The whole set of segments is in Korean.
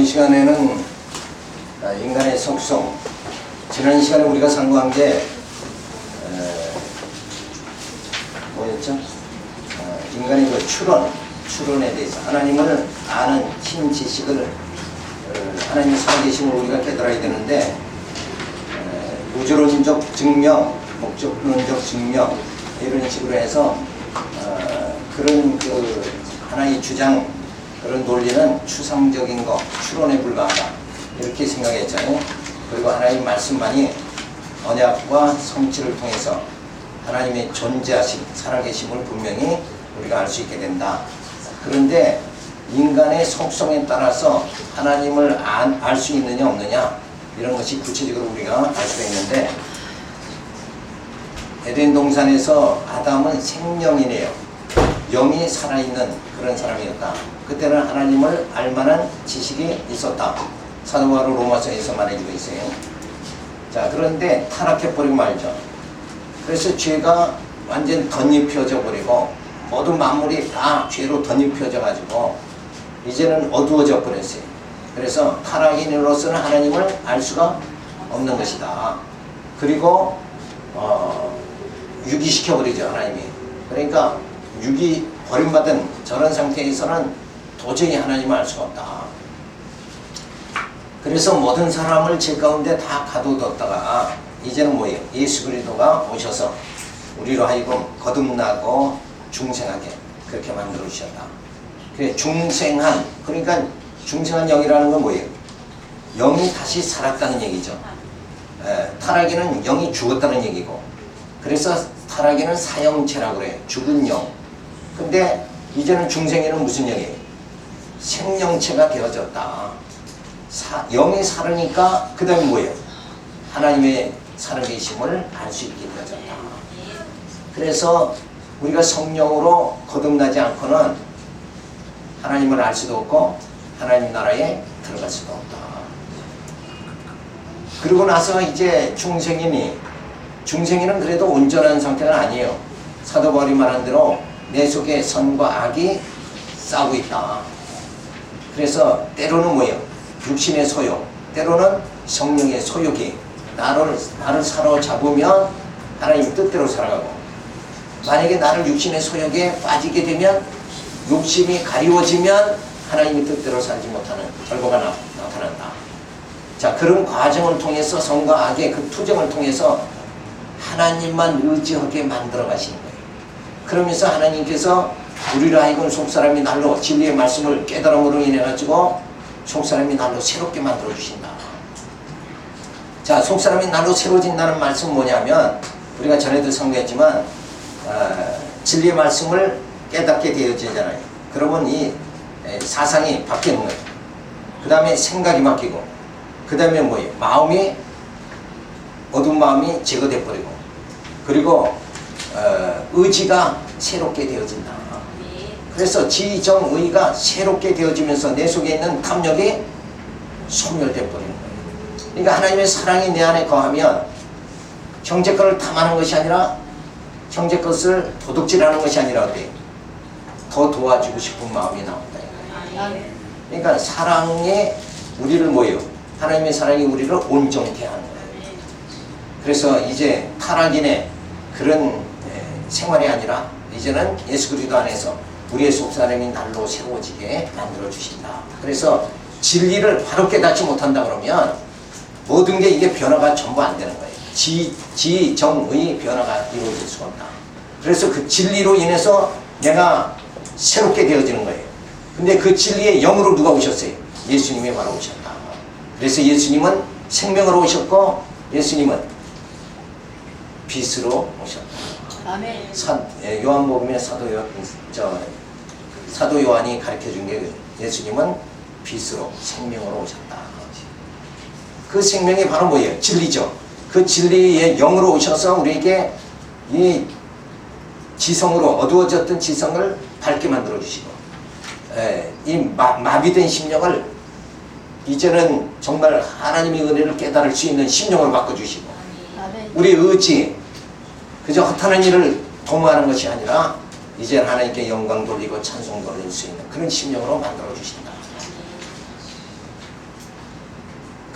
시간에는 인간의 속성, 지난 시간에 우리가 상고한 게 뭐였죠? 인간의 그 추론에 대해서 하나님을 아는 신 지식을 하나님의 살아계심을 우리가 깨달아야 되는데 우주론적 증명, 목적론적 증명 이런 식으로 해서 그런 그 하나의 주장, 그런 논리는 추상적인 것, 추론에 불과하다 이렇게 생각했잖아요. 그리고 하나님 말씀만이 언약과 성취를 통해서 하나님의 존재하심, 살아계심을 분명히 우리가 알 수 있게 된다. 그런데 인간의 속성에 따라서 하나님을 알 수 있느냐 없느냐 이런 것이 구체적으로 우리가 알 수가 있는데, 에덴 동산에서 아담은 생명이네요. 영이 살아있는 그런 사람이었다. 그때는 하나님을 알만한 지식이 있었다. 사도 바울 로마서에서 말해주고 있어요. 자, 그런데 타락해버리고 말죠. 그래서 죄가 완전 덧입혀져 버리고 모든 만물이 다 죄로 덧입혀져 가지고 이제는 어두워져 버렸어요. 그래서 타락인으로서는 하나님을 알 수가 없는 것이다. 그리고 유기시켜 버리죠, 하나님이. 그러니까 유기 버림받은 저런 상태에서는 도저히 하나님을 알 수가 없다. 그래서 모든 사람을 죄 가운데 다 가둬뒀다가 이제는 뭐예요? 예수 그리스도가 오셔서 우리로 하여금 거듭나고 중생하게 그렇게 만들어 주셨다. 그래, 중생한, 그러니까 중생한 영이라는 건 뭐예요? 영이 다시 살았다는 얘기죠. 타락에는 영이 죽었다는 얘기고, 그래서 타락에는 사형체라고 그래요. 죽은 영. 근데 이제는 중생에는 무슨 영이에요? 생명체가 되어졌다. 영이 살으니까 그 다음에 뭐예요? 하나님의 살아계심을 알 수 있게 되어졌다. 그래서 우리가 성령으로 거듭나지 않고는 하나님을 알 수도 없고 하나님 나라에 들어갈 수도 없다. 그러고 나서 이제 중생이는 그래도 온전한 상태가 아니에요. 사도 바울이 말한 대로 내 속에 선과 악이 싸우고 있다. 그래서 때로는 뭐예요? 육신의 소욕, 때로는 성령의 소욕이 나를 사로잡으면 하나님 뜻대로 살아가고, 만약에 나를 육신의 소욕에 빠지게 되면, 욕심이 가리워지면 하나님의 뜻대로 살지 못하는 결과가 나타난다. 자, 그런 과정을 통해서 성과 악의 그 투쟁을 통해서 하나님만 의지하게 만들어 가시는 거예요. 그러면서 하나님께서 우리를 하여금 속사람이 날로 진리의 말씀을 깨달음으로 인해 가지고 속사람이 날로 새롭게 만들어 주신다. 자, 속사람이 날로 새로워진다는 말씀은 뭐냐면, 우리가 전에도 상고했지만 진리의 말씀을 깨닫게 되어지잖아요. 그러면 이 사상이 바뀌는 거예요. 그 다음에 생각이 바뀌고, 그 다음에 뭐예요? 마음이, 어두운 마음이 제거돼 버리고, 그리고 의지가 새롭게 되어진다. 그래서 지정의가 새롭게 되어지면서 내 속에 있는 탐욕이 소멸돼 버리는 거예요. 그러니까 하나님의 사랑이 내 안에 거하면 형제 것을 탐하는 것이 아니라, 형제 것을 도둑질하는 것이 아니라 어때요? 더 도와주고 싶은 마음이 나온다. 그러니까 사랑이 우리를 뭐예요? 하나님의 사랑이 우리를 온전케 하는 거예요. 그래서 이제 타락인의 그런 생활이 아니라 이제는 예수 그리스도 안에서 우리의 속사람이 날로 새로워지게 만들어 주신다. 그래서 진리를 바로 깨닫지 못한다 그러면 모든 게 이게 변화가 전부 안 되는 거예요. 지정의 변화가 이루어질 수가 없다. 그래서 그 진리로 인해서 내가 새롭게 되어지는 거예요. 근데 그 진리의 영으로 누가 오셨어요? 예수님이 바로 오셨다. 그래서 예수님은 생명으로 오셨고, 예수님은 빛으로 오셨다. 아멘. 요한복음의 사도 요한이 가르쳐준 게, 예수님은 빛으로 생명으로 오셨다. 그 생명이 바로 뭐예요? 진리죠. 그 진리의 영으로 오셔서 우리에게 이 지성으로, 어두워졌던 지성을 밝게 만들어 주시고, 이 마비된 심령을 이제는 정말 하나님의 은혜를 깨달을 수 있는 심령으로 바꿔주시고, 우리 의지, 그저 허탄한 일을 도모하는 것이 아니라 이제 하나님께 영광 돌리고 찬송 돌릴 수 있는 그런 심령으로 만들어 주신다.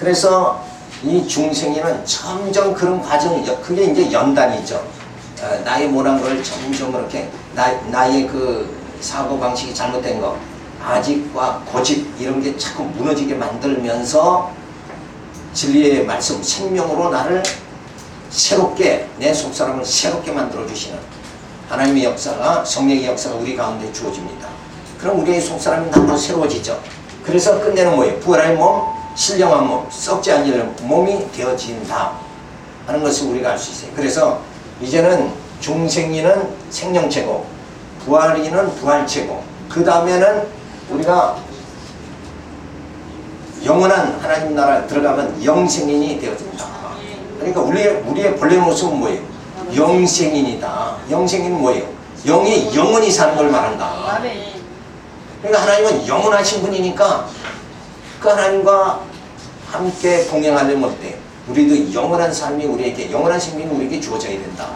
그래서 이 중생에는 점점 그런 과정, 그게 이제 연단이죠. 나의 못한 걸 점점 이렇게 나의 그 사고방식이 잘못된 거, 아직과 고집 이런 게 자꾸 무너지게 만들면서 진리의 말씀, 생명으로 나를 새롭게, 내 속사람을 새롭게 만들어주시는 하나님의 역사가, 성령의 역사가 우리 가운데 주어집니다. 그럼 우리의 속사람이 나도 새로워지죠. 그래서 끝내는 뭐예요? 부활의 몸, 신령한 몸, 썩지 않는 몸이 되어진다 하는 것을 우리가 알 수 있어요. 그래서 이제는 중생리는 생명체고 부활이는 부활체고 그 다음에는 우리가 영원한 하나님 나라 들어가면 영생인이 되어진다. 그러니까 우리의 본래 모습은 뭐예요? 영생인이다. 영생인은 뭐예요? 영이 영원히 사는 걸 말한다. 그러니까 하나님은 영원하신 분이니까 그 하나님과 함께 동행하려면 어때요? 우리도 영원한 삶이 우리에게, 영원한 생명이 우리에게 주어져야 된다.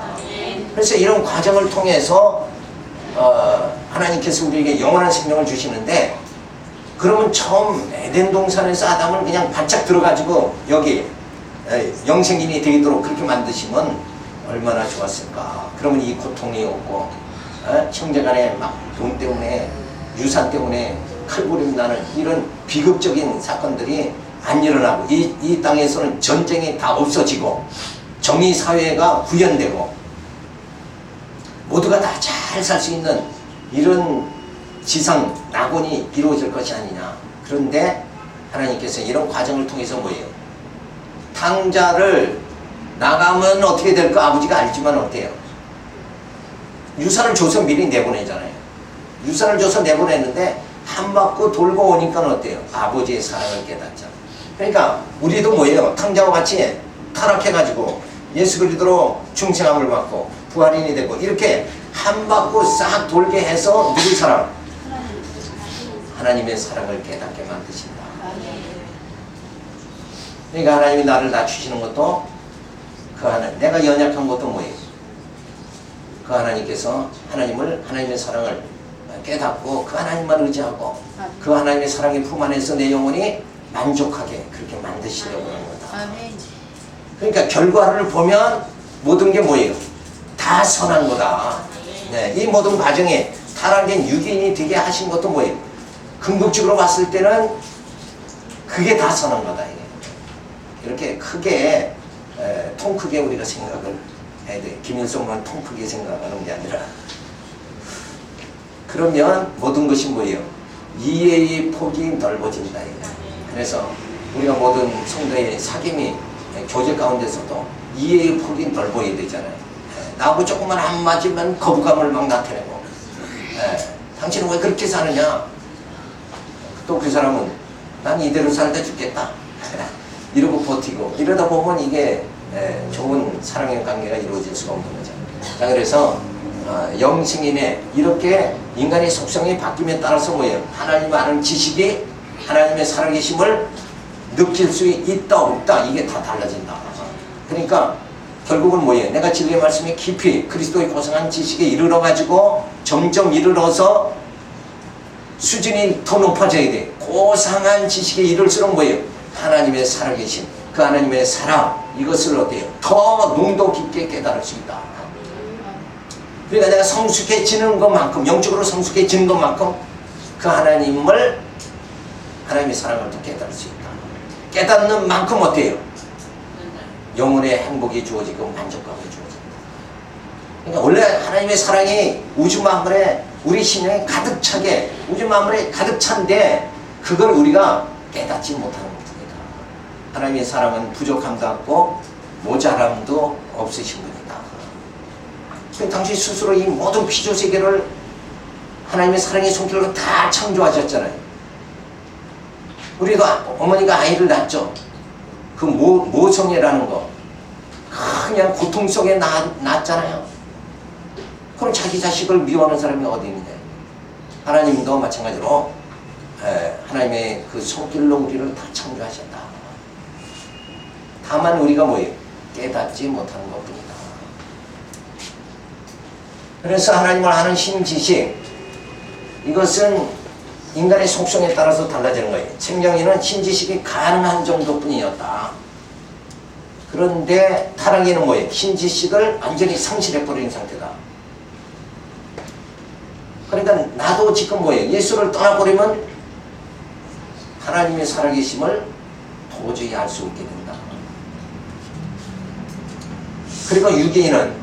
그래서 이런 과정을 통해서 하나님께서 우리에게 영원한 생명을 주시는데, 그러면 처음 에덴 동산에서 아담을 그냥 바짝 들어가지고 여기 영생인이 되도록 그렇게 만드시면 얼마나 좋았을까. 그러면 이 고통이 없고 형제간에 막 돈 때문에 유산 때문에 칼부림 나는 이런 비극적인 사건들이 안 일어나고 이 땅에서는 전쟁이 다 없어지고 정의사회가 구현되고 모두가 다 잘 살 수 있는 이런 지상 낙원이 이루어질 것이 아니냐. 그런데 하나님께서 이런 과정을 통해서 뭐예요? 탕자를 나가면 어떻게 될까 아버지가 알지만 어때요? 유산을 줘서 미리 내보내잖아요. 유산을 줘서 내보냈는데 한 바퀴 돌고 오니까 어때요? 아버지의 사랑을 깨닫잖아요. 그러니까 우리도 뭐예요? 탕자와 같이 타락해가지고 예수 그리스도로 중생함을 받고 부활인이 되고 이렇게 한 바퀴 싹 돌게 해서 누구 사랑? 하나님의 사랑을 깨닫게 만드신다. 그러니까 하나님이 나를 낮추시는 것도 그 하나님, 내가 연약한 것도 뭐예요? 그 하나님께서 하나님의 사랑을 깨닫고 그 하나님만 의지하고 그 하나님의 사랑의 품 안에서 내 영혼이 만족하게 그렇게 만드시려고 하는 거다. 그러니까 결과를 보면 모든 게 뭐예요? 다 선한 거다. 네, 이 모든 과정에 타락된 유기인이 되게 하신 것도 뭐예요? 궁극적으로 봤을 때는 그게 다 선한 거다. 이렇게 크게 통 크게 우리가 생각을 해야 돼. 김일성만 통 크게 생각하는 게 아니라. 그러면 모든 것이 뭐예요? 이해의 폭이 넓어진다. 그래서 우리가 모든 성도의 사귐이 교제 가운데서도 이해의 폭이 넓어야 되잖아요. 나하고 조금만 안 맞으면 거부감을 막 나타내고, 당신은 왜 그렇게 사느냐? 또 그 사람은 난 이대로 살다 죽겠다. 이러고 버티고 이러다 보면 이게 좋은 사랑의 관계가 이루어질 수가 없는 거죠. 자, 그래서 영생인의 이렇게 인간의 속성이 바뀜에 따라서 뭐예요? 하나님 아는 지식이 하나님의 살아계심을 느낄 수 있다 없다 이게 다 달라진다. 그러니까 결국은 뭐예요? 내가 진리의 말씀에 깊이 그리스도의 고상한 지식에 이르러가지고 점점 이르러서 수준이 더 높아져야 돼. 고상한 지식에 이를수록 뭐예요? 하나님의 살아계심, 그 하나님의 사랑 이것을 어때요? 더 농도 깊게 깨달을 수 있다. 그러니까 내가 성숙해지는 것만큼, 영적으로 성숙해지는 것만큼 그 하나님의 사랑을 더 깨달을 수 있다. 깨닫는 만큼 어때요? 영혼의 행복이 주어지고 만족감이 주어진다. 그러니까 원래 하나님의 사랑이 우주 만물에 우리 신령에 가득 차게, 우주 만물에 가득 찬데 그걸 우리가 깨닫지 못하는 것입니다. 하나님의 사랑은 부족함도 없고 모자람도 없으신 분이다. 당신 스스로 이 모든 피조세계를 하나님의 사랑의 손길로 다 창조하셨잖아요. 우리도 어머니가 아이를 낳죠. 그 모성애라는 거 그냥 고통 속에 낳았잖아요. 그럼 자기 자식을 미워하는 사람이 어디 있느냐. 하나님도 마찬가지로 하나님의 그 손길로 우리를 다 창조하셨다. 다만 우리가 뭐예요? 깨닫지 못하는 것뿐이다. 그래서 하나님을 아는 신지식 이것은 인간의 속성에 따라서 달라지는 거예요. 생명에는 신지식이 가능한 정도뿐이었다. 그런데 타락에는 뭐예요? 신지식을 완전히 상실해버리는 상태다. 그러니까 나도 지금 뭐예요? 예수를 떠나버리면 하나님의 살아계심을 도저히 알 수 없게 된다. 그리고 유괴인은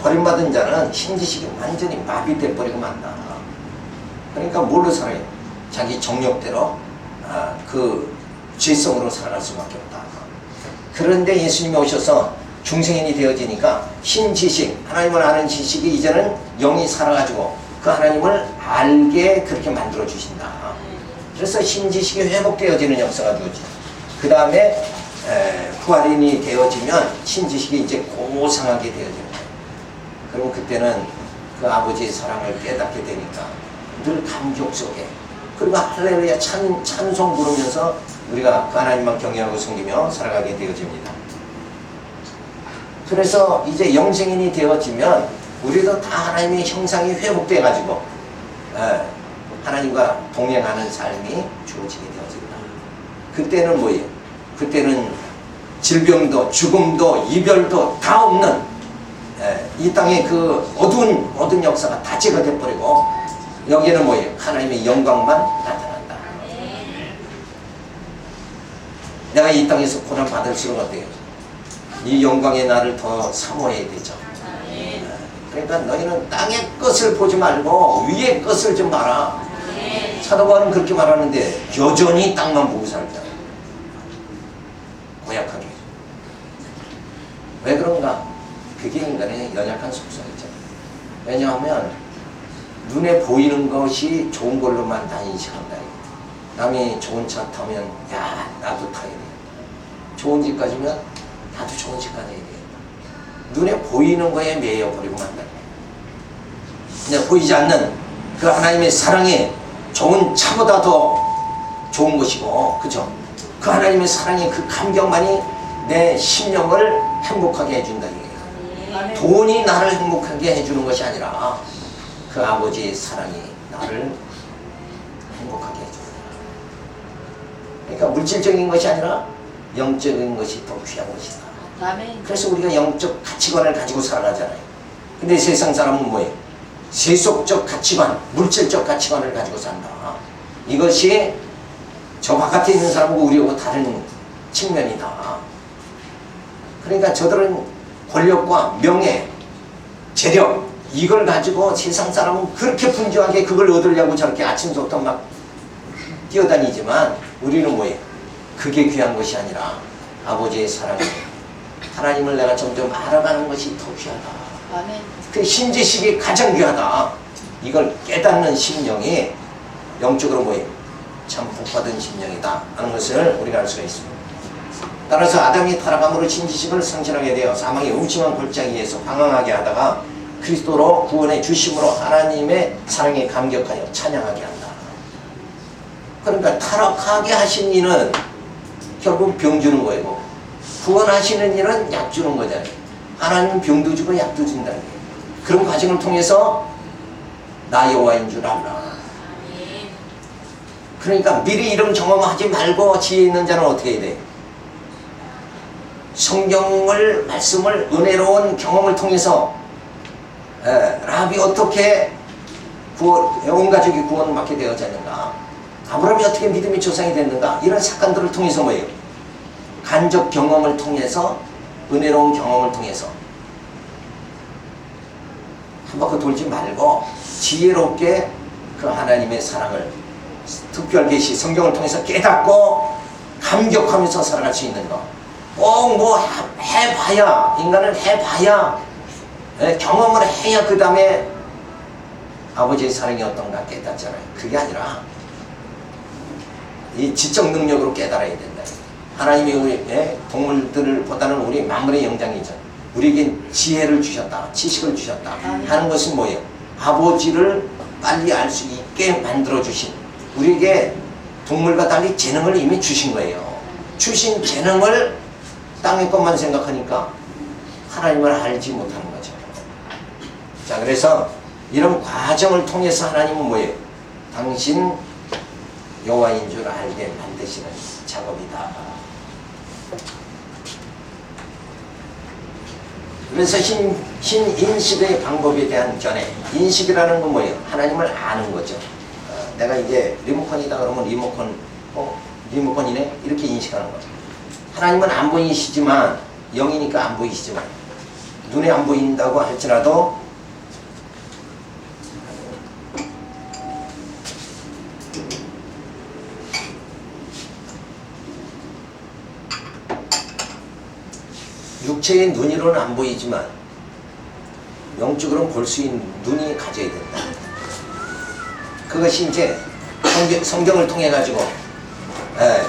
버림받은 자는 신지식이 완전히 마비돼 버리고 만다. 그러니까 뭘로 살아요? 자기 정욕대로 그 죄성으로 살아갈 수밖에 없다. 그런데 예수님이 오셔서 중생인이 되어지니까 신지식, 하나님을 아는 지식이 이제는 영이 살아가지고 그 하나님을 알게 그렇게 만들어 주신다. 그래서 신지식이 회복되어지는 역사가 되어지. 그 다음에 부활인이 되어지면 신지식이 이제 고상하게 되어지는 거예요. 그리고 그때는 그 아버지의 사랑을 깨닫게 되니까 늘 감격 속에, 그리고 할렐루야 찬송 부르면서 우리가 그 하나님만 경외하고 섬기며 살아가게 되어집니다. 그래서 이제 영생인이 되어지면 우리도 다 하나님의 형상이 회복돼 가지고 하나님과 동행하는 삶이 주어지게 되어진다. 그때는 뭐예요? 그때는 질병도 죽음도 이별도 다 없는 이 땅의 그 어두운 역사가 다 제거돼 버리고 여기는 뭐예요? 하나님의 영광만 나타난다. 내가 이 땅에서 고난 받을수록 어때요? 이 영광의 나를 더 사모해야 되죠. 그러니까 너희는 땅의 것을 보지 말고 위의 것을 좀 봐라. 사도 바울은 그렇게 말하는데 여전히 땅만 보고 살잖아. 고약하게. 왜 그런가? 그게 인간의 연약한 속성이죠. 왜냐하면 눈에 보이는 것이 좋은 걸로만 다 인식한다. 남이 좋은 차 타면 야 나도 타야 돼. 좋은 집 가지면 나도 좋은 집 가야 돼. 눈에 보이는 거에 매여버리고 만다. 근데 보이지 않는 그 하나님의 사랑이 좋은 차보다 더 좋은 것이고, 그죠? 그 하나님의 사랑이 그 감격만이 내 심령을 행복하게 해준다. 돈이 나를 행복하게 해주는 것이 아니라 그 아버지의 사랑이 나를 행복하게 해준다. 그러니까 물질적인 것이 아니라 영적인 것이 더 귀한 것이다. 그래서 우리가 영적 가치관을 가지고 살아가잖아요. 근데 세상 사람은 뭐예요? 세속적 가치관, 물질적 가치관을 가지고 산다. 이것이 저 바깥에 있는 사람하고 우리하고 다른 측면이다. 그러니까 저들은 권력과 명예, 재력 이걸 가지고 세상 사람은 그렇게 분주하게 그걸 얻으려고 저렇게 아침부터 막 뛰어다니지만 우리는 뭐예요? 그게 귀한 것이 아니라 아버지의 사랑이 하나님을 내가 점점 알아가는 것이 더 귀하다. 아멘. 그 신지식이 가장 귀하다. 이걸 깨닫는 심령이 영적으로 뭐예요? 참 복받은 심령이다 하는 것을 우리가 알 수가 있습니다. 따라서 아담이 타락함으로 신지식을 상실하게 되어 사망의 음침한 골짜기에서 방황하게 하다가 그리스도로 구원의 주심으로 하나님의 사랑에 감격하여 찬양하게 한다. 그러니까 타락하게 하신 이는 결국 병 주는 거고 구원하시는 이는 약 주는 거잖아요. 하나님은 병도 주고 약도 준다는 거예요. 그런 과정을 통해서 나 여호와인 줄 알라. 그러니까 미리 이런 경험하지 말고 지혜 있는 자는 어떻게 해야 돼? 성경을 말씀을 은혜로운 경험을 통해서 라합이 어떻게 온 가족이 구원을 받게 되어졌는가, 아브라함이 어떻게 믿음의 조상이 됐는가, 이런 사건들을 통해서 뭐예요? 간접 경험을 통해서, 은혜로운 경험을 통해서 한 바퀴 돌지 말고 지혜롭게 그 하나님의 사랑을 특별 계시 성경을 통해서 깨닫고 감격하면서 살아갈 수 있는 거. 꼭 뭐 해봐야, 인간은 해봐야, 경험을 해야 그 다음에 아버지의 사랑이 어떤가 깨닫잖아요. 그게 아니라 이 지적 능력으로 깨달아야 된다. 하나님이 우리 동물들보다는 우리 만물의 영장이죠. 우리에게 지혜를 주셨다, 지식을 주셨다 하는 것은 뭐예요? 아버지를 빨리 알 수 있게 만들어 주신, 우리에게 동물과 달리 재능을 이미 주신 거예요. 주신 재능을 땅의 것만 생각하니까 하나님을 알지 못하는 거죠. 자, 그래서 이런 과정을 통해서 하나님은 뭐예요? 당신 여호와인 줄 알게 만드시는 작업이다. 그래서 신인식의 방법에 대한 견해. 인식이라는 건 뭐예요? 하나님을 아는 거죠. 내가 이게 리모컨이다 그러면 리모컨이네? 이렇게 인식하는 거죠. 하나님은 안 보이시지만, 영이니까 안 보이시지만, 눈에 안 보인다고 할지라도 육체의 눈으로는 안 보이지만 영적으로는 볼 수 있는 눈이 가져야 된다. 그것이 이제 성경을 통해 가지고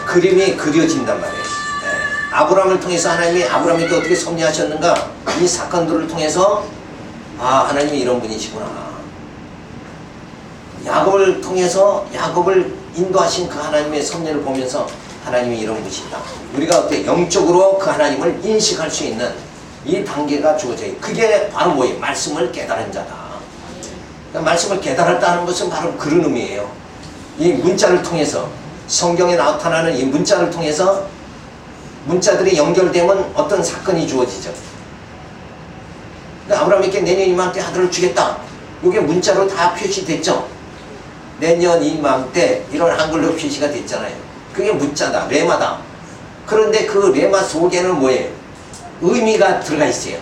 그림이 그려진단 말이에요. 아브라함을 통해서 하나님이 아브라함에게 어떻게 섭리하셨는가, 이 사건들을 통해서 하나님이 이런 분이시구나. 야곱을 통해서 야곱을 인도하신 그 하나님의 섭리를 보면서 하나님이 이런 분이시다. 우리가 어떻게 영적으로 그 하나님을 인식할 수 있는 이 단계가 주어져요. 그게 바로 뭐예요? 말씀을 깨달은 자다. 그러니까 말씀을 깨달았다는 것은 바로 그런 의미예요. 이 문자를 통해서, 성경에 나타나는 이 문자를 통해서 문자들이 연결되면 어떤 사건이 주어지죠. 그러니까 아브라함에게 내년 이맘때 아들을 주겠다. 이게 문자로 다 표시됐죠. 내년 이맘때 이런 한글로 표시가 됐잖아요. 그게 문자다, 레마다. 그런데 그 레마 속에는 뭐예요? 의미가 들어가 있어요.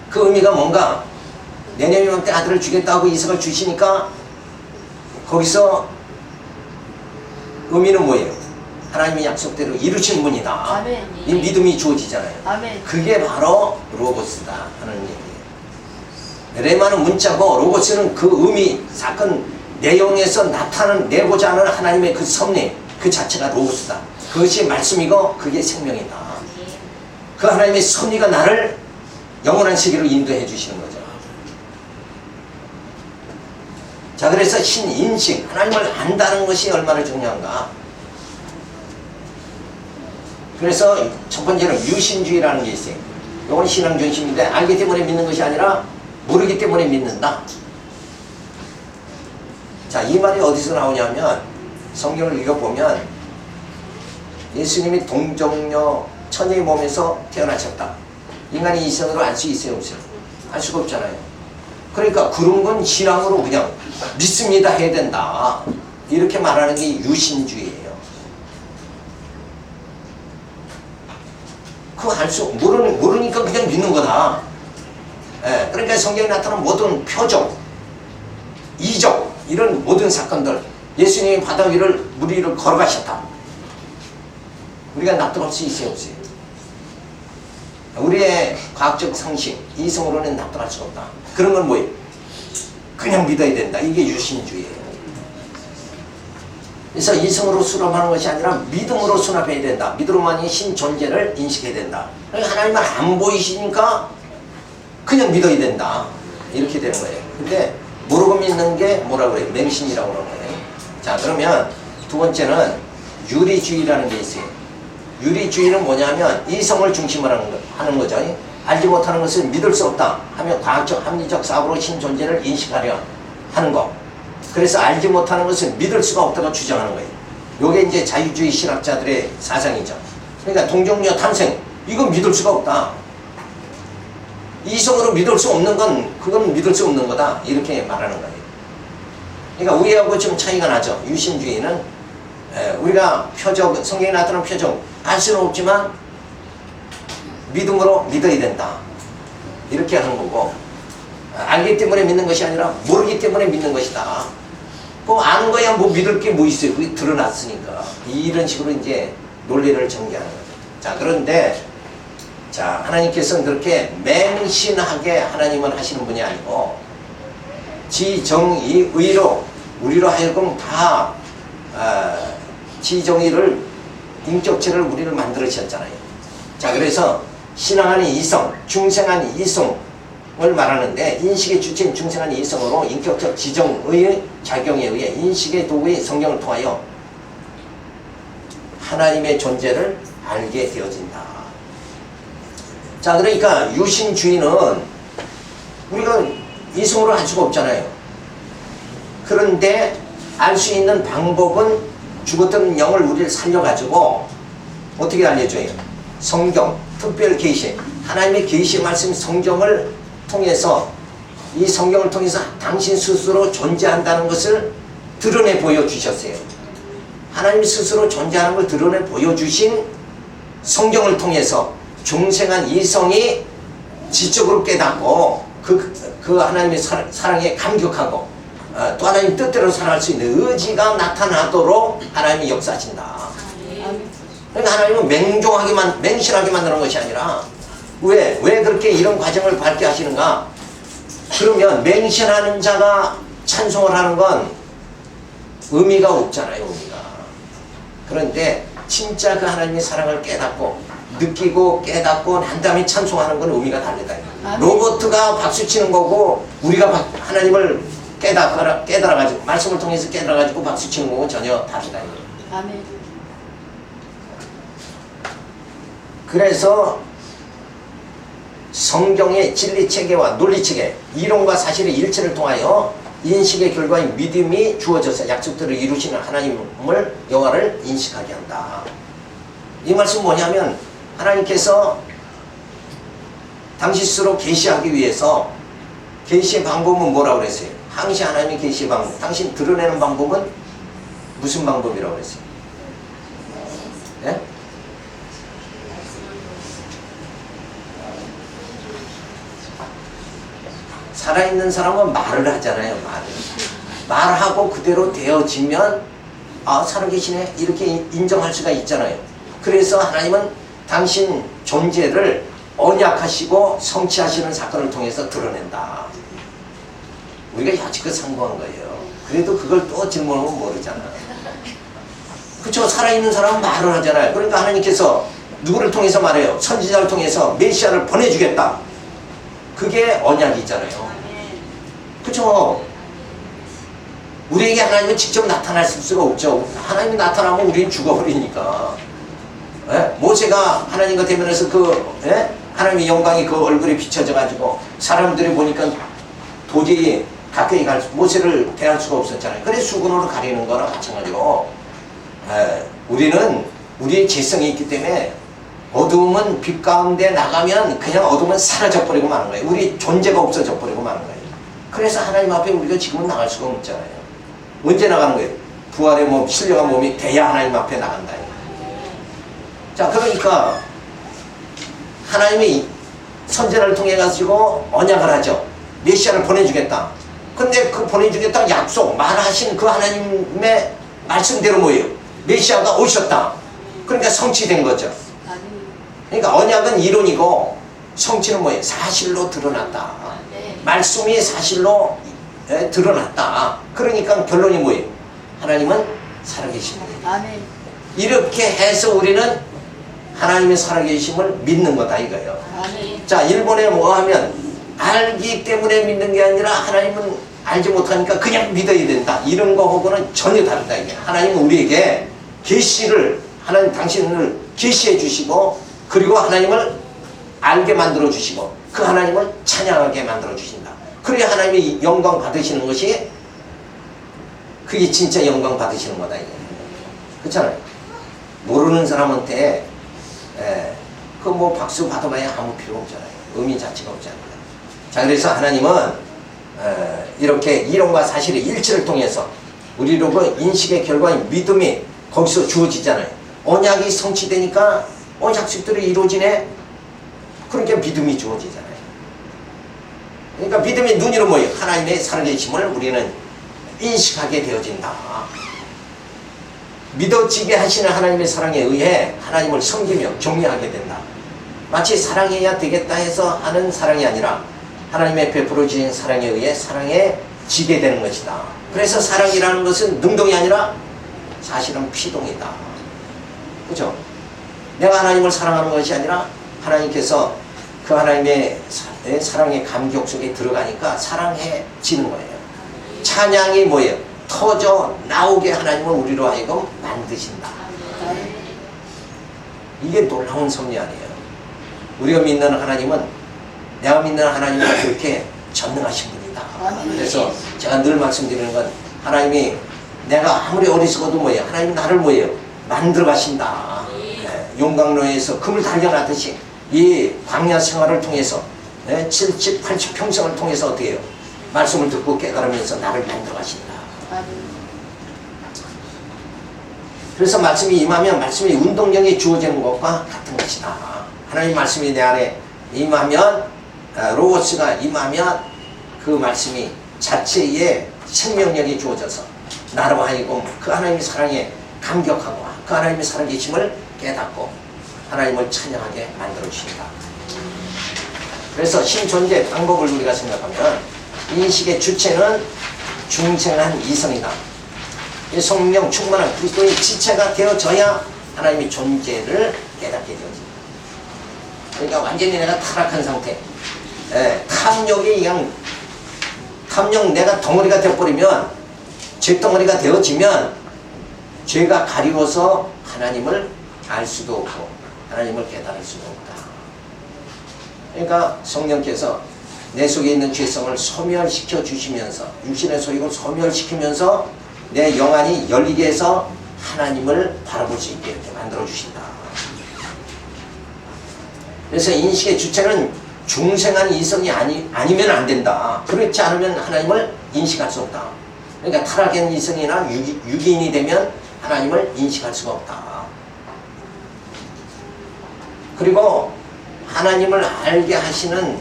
그 의미가 뭔가, 내년 이맘때 아들을 주겠다고 이삭을 주시니까 거기서 의미는 뭐예요? 하나님의 약속대로 이루신 분이다. 아멘. 이 믿음이 주어지잖아요. 아멘. 그게 바로 로고스다 하는 얘기예요. 레마는 문자고 로고스는 그 의미, 사건 내용에서 나타내고자 하는 하나님의 그 섭리, 그 자체가 로고스다. 그것이 말씀이고 그게 생명이다. 그 하나님의 섭리가 나를 영원한 세계로 인도해 주시는 거죠. 자, 그래서 신인식, 하나님을 안다는 것이 얼마나 중요한가. 그래서 첫 번째는 유신주의라는 게 있어요. 이건 신앙 중심인데, 알기 때문에 믿는 것이 아니라 모르기 때문에 믿는다. 자, 이 말이 어디서 나오냐면 성경을 읽어보면 예수님이 동정녀 처녀의 몸에서 태어나셨다. 인간이 이 세상으로 알 수 있어요, 없어요? 알 수가 없잖아요. 그러니까 그런 건 신앙으로 그냥 믿습니다 해야 된다. 이렇게 말하는 게 유신주의예요. 그거 알 수, 모르니까 그냥 믿는 거다. 그러니까 성경에 나타나는 모든 표적, 이적, 이런 모든 사건들, 예수님이 바다 위를, 물 위를 걸어가셨다. 우리가 납득할 수 있어요, 없어요? 우리의 과학적 상식, 이성으로는 납득할 수가 없다. 그런 건 뭐예요? 그냥 믿어야 된다. 이게 유신주의예요. 그래서 이성으로 수납하는 것이 아니라 믿음으로 수납해야 된다. 믿음으로만이 신 존재를 인식해야 된다. 그러니까 하나님은 안 보이시니까 그냥 믿어야 된다. 이렇게 되는 거예요. 근데 모르고 믿는 게 뭐라고 그래요? 맹신이라고 그러는 거예요. 자, 그러면 두 번째는 유리주의라는 게 있어요. 유리주의는 뭐냐면 이성을 중심으로 하는 거죠. 알지 못하는 것을 믿을 수 없다 하며 과학적 합리적 사고로 신 존재를 인식하려 하는 것. 그래서 알지 못하는 것을 믿을 수가 없다고 주장하는 거예요. 이게 이제 자유주의 신학자들의 사상이죠. 그러니까 동정녀 탄생, 이건 믿을 수가 없다. 이성으로 믿을 수 없는 건, 그건 믿을 수 없는 거다. 이렇게 말하는 거예요. 그러니까 우리하고 좀 차이가 나죠. 유신주의는 우리가 표적, 성경에 나타나는 표적 알 수는 없지만 믿음으로 믿어야 된다. 이렇게 하는 거고, 알기 때문에 믿는 것이 아니라 모르기 때문에 믿는 것이다. 그 아는 거야 뭐 믿을 게 뭐 있어요. 그게 드러났으니까. 이런 식으로 이제 논리를 전개하는 거죠. 자, 그런데 자, 하나님께서는 그렇게 맹신하게 하나님은 하시는 분이 아니고 지정의의로 우리로 하여금 다 지정의를, 인격체를 우리를 만들으셨잖아요. 자, 그래서 신앙하는 이성, 중생한 이성을 말하는데, 인식의 주체인 중생한 이성으로 인격적 지정의 작용에 의해 인식의 도구의 성경을 통하여 하나님의 존재를 알게 되어진다. 자, 그러니까 유신주의는 우리가 이성으로 할 수가 없잖아요. 그런데 알 수 있는 방법은 죽었던 영을 우리를 살려가지고 어떻게 알려줘요? 성경, 특별 계시, 하나님의 계시 말씀 성경을 통해서 이 성경을 통해서 당신 스스로 존재한다는 것을 드러내 보여주셨어요. 하나님 스스로 존재하는 걸 드러내 보여주신 성경을 통해서 중생한 이성이 지적으로 깨닫고 그 하나님의 사랑에 감격하고 또 하나님 뜻대로 살아갈 수 있는 의지가 나타나도록 하나님이 역사하신다. 그러니까 하나님은 맹신하게 만드는 것이 아니라 왜 그렇게 이런 과정을 밟게 하시는가? 그러면 맹신하는 자가 찬송을 하는 건 의미가 없잖아요. 의미가. 그런데 진짜 그 하나님의 사랑을 깨닫고 느끼고 깨닫고 난 다음에 찬송하는 건 의미가 다르다. 로봇가 박수치는 거고 우리가 하나님을 깨달아가지고 말씀을 통해서 깨달아가지고 박수치는 거고 전혀 다르다. 아멘. 그래서 성경의 진리체계와 논리체계, 이론과 사실의 일치를 통하여 인식의 결과인 믿음이 주어져서 약속들을 이루시는 하나님을 여호와를 인식하게 한다. 이 말씀은 뭐냐면 하나님께서 당신 스스로 계시하기 위해서 계시의 방법은 뭐라고 그랬어요? 항시 하나님의 계시의 방법, 당신 드러내는 방법은 무슨 방법이라고 그랬어요? 네? 살아있는 사람은 말을 하잖아요. 말하고 그대로 되어지면 살아계시네 이렇게 인정할 수가 있잖아요. 그래서 하나님은 당신 존재를 언약하시고 성취하시는 사건을 통해서 드러낸다. 우리가 여지껏 상고한 거예요. 그래도 그걸 또 질문하면 모르잖아. 그렇죠. 살아있는 사람은 말을 하잖아요. 그러니까 하나님께서 누구를 통해서 말해요? 선지자를 통해서 메시아를 보내주겠다. 그게 언약이잖아요. 그렇죠. 우리에게 하나님은 직접 나타날 수가 없죠. 하나님이 나타나면 우리는 죽어버리니까. 모세가 하나님과 대면해서 하나님의 영광이 그 얼굴에 비춰져 가지고 사람들이 보니까 도저히 가까이 모세를 대할 수가 없었잖아요. 그래서 수건으로 가리는 거랑 마찬가지로 우리는 우리의 재성이 있기 때문에 어두움은 빛 가운데 나가면 그냥 어두움은 사라져 버리고 마는 거예요. 우리 존재가 없어져 버리고 마는 거예요. 그래서 하나님 앞에 우리가 지금은 나갈 수가 없잖아요. 언제 나가는 거예요? 부활의 몸, 신령한 몸이 돼야 하나님 앞에 나간다. 자, 그러니까 하나님이 선지자를 통해 가지고 언약을 하죠. 메시아를 보내주겠다. 근데 그 보내주겠다 약속, 말하신 그 하나님의 말씀대로 뭐예요? 메시아가 오셨다. 그러니까 성취된 거죠. 그러니까 언약은 이론이고 성취는 뭐예요? 사실로 드러났다. 말씀이 사실로 드러났다. 그러니까 결론이 뭐예요? 하나님은 살아계신 거예요. 이렇게 해서 우리는 하나님의 살아계심을 믿는 거다 이거예요. 자, 일본에 뭐 하면 알기 때문에 믿는 게 아니라 하나님은 알지 못하니까 그냥 믿어야 된다. 이런 거하고는 전혀 다르다 이게. 하나님은 우리에게 계시를 하나님 당신을 계시해 주시고 그리고 하나님을 알게 만들어 주시고 그 하나님을 찬양하게 만들어 주신다. 그래야 하나님이 영광 받으시는 것이 그게 진짜 영광 받으시는 거다 이게. 그렇잖아요. 모르는 사람한테 그 뭐 박수 받아봐야 아무 필요 없잖아요. 의미 자체가 없잖아요. 자, 그래서 하나님은 이렇게 이론과 사실의 일치를 통해서 우리로 그 인식의 결과인 믿음이 거기서 주어지잖아요. 언약이 성취되니까 약속들이 이루어지네. 그러니까 믿음이 주어지잖아요. 그러니까 믿음의 눈으로 뭐예요? 하나님의 살아계심을 우리는 인식하게 되어진다. 믿어지게 하시는 하나님의 사랑에 의해 하나님을 섬기며 경외하게 된다. 마치 사랑해야 되겠다 해서 하는 사랑이 아니라 하나님의 베풀어 주신 사랑에 의해 사랑에 지게 되는 것이다. 그래서 사랑이라는 것은 능동이 아니라 사실은 피동이다. 그죠? 내가 하나님을 사랑하는 것이 아니라 하나님께서 그 하나님의 사랑의 감격 속에 들어가니까 사랑해지는 거예요. 찬양이 뭐예요? 터져 나오게 하나님을 우리로 하여금 만드신다. 이게 놀라운 섭리 아니에요. 우리가 믿는 하나님은 내가 믿는 하나님은 그렇게 전능하신 분이다. 그래서 제가 늘 말씀드리는 건 하나님이 내가 아무리 어리석어도 뭐예요? 하나님 나를 뭐예요? 만들어 가신다. 용광로에서 금을 달겨놨듯이 이 광야 생활을 통해서 70, 80 평생을 통해서 어떻게 해요? 말씀을 듣고 깨달으면서 나를 만들어 가신다. 그래서 말씀이 임하면 말씀이 운동력이 주어지는 것과 같은 것이다. 하나님 말씀이 내 안에 임하면 로고스가 임하면 그 말씀이 자체의 생명력이 주어져서 나로 하여금 그 하나님의 사랑에 감격하고 그 하나님의 살아계심을 깨닫고 하나님을 찬양하게 만들어주신다. 그래서 신존재 방법을 우리가 생각하면 인식의 주체는 중생한 이성이다. 이 성령 충만한 그리스도의 지체가 되어져야 하나님의 존재를 깨닫게 되어집니다. 그러니까 완전히 내가 타락한 상태, 탐욕이 그냥 탐욕 내가 덩어리가 되어버리면 죄덩어리가 되어지면 죄가 가리워서 하나님을 알 수도 없고 하나님을 깨달을 수도 없다. 그러니까 성령께서 내 속에 있는 죄성을 소멸시켜 주시면서 육신의 소욕을 소멸시키면서 내 영안이 열리게 해서 하나님을 바라볼 수 있게 이렇게 만들어 주신다. 그래서 인식의 주체는 중생한 이성이 아니면 안 된다. 그렇지 않으면 하나님을 인식할 수 없다. 그러니까 타락한 이성이나 유기인이 되면 하나님을 인식할 수가 없다. 그리고 하나님을 알게 하시는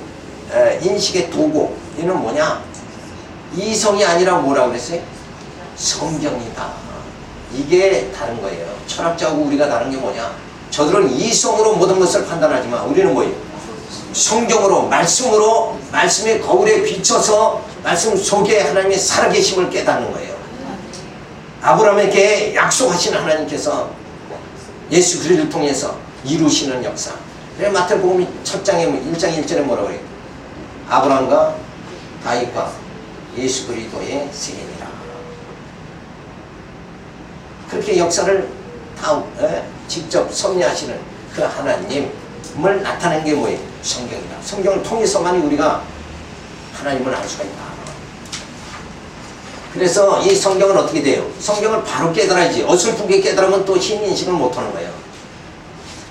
인식의 도구, 이는 뭐냐? 이성이 아니라 뭐라고 그랬어요? 성경이다. 이게 다른 거예요. 철학자하고 우리가 다른 게 뭐냐? 저들은 이성으로 모든 것을 판단하지만 우리는 뭐예요? 성경으로, 말씀으로, 말씀의 거울에 비춰서 말씀 속에 하나님의 살아계심을 깨닫는 거예요. 아브라함에게 약속하신 하나님께서 예수 그리스도를 통해서 이루시는 역사. 그래 마태복음 첫 장에 1장 1절에 뭐라고 해요? 아브라함과 다윗과 예수 그리스도의 세계니라. 그렇게 역사를 다 직접 섭리하시는 그 하나님을 나타낸 게 뭐예요? 성경이다. 성경을 통해서만 우리가 하나님을 알 수가 있다. 그래서 이 성경은 어떻게 돼요? 성경을 바로 깨달아야지. 어설프게 깨달으면 또 신인식을 못하는 거예요.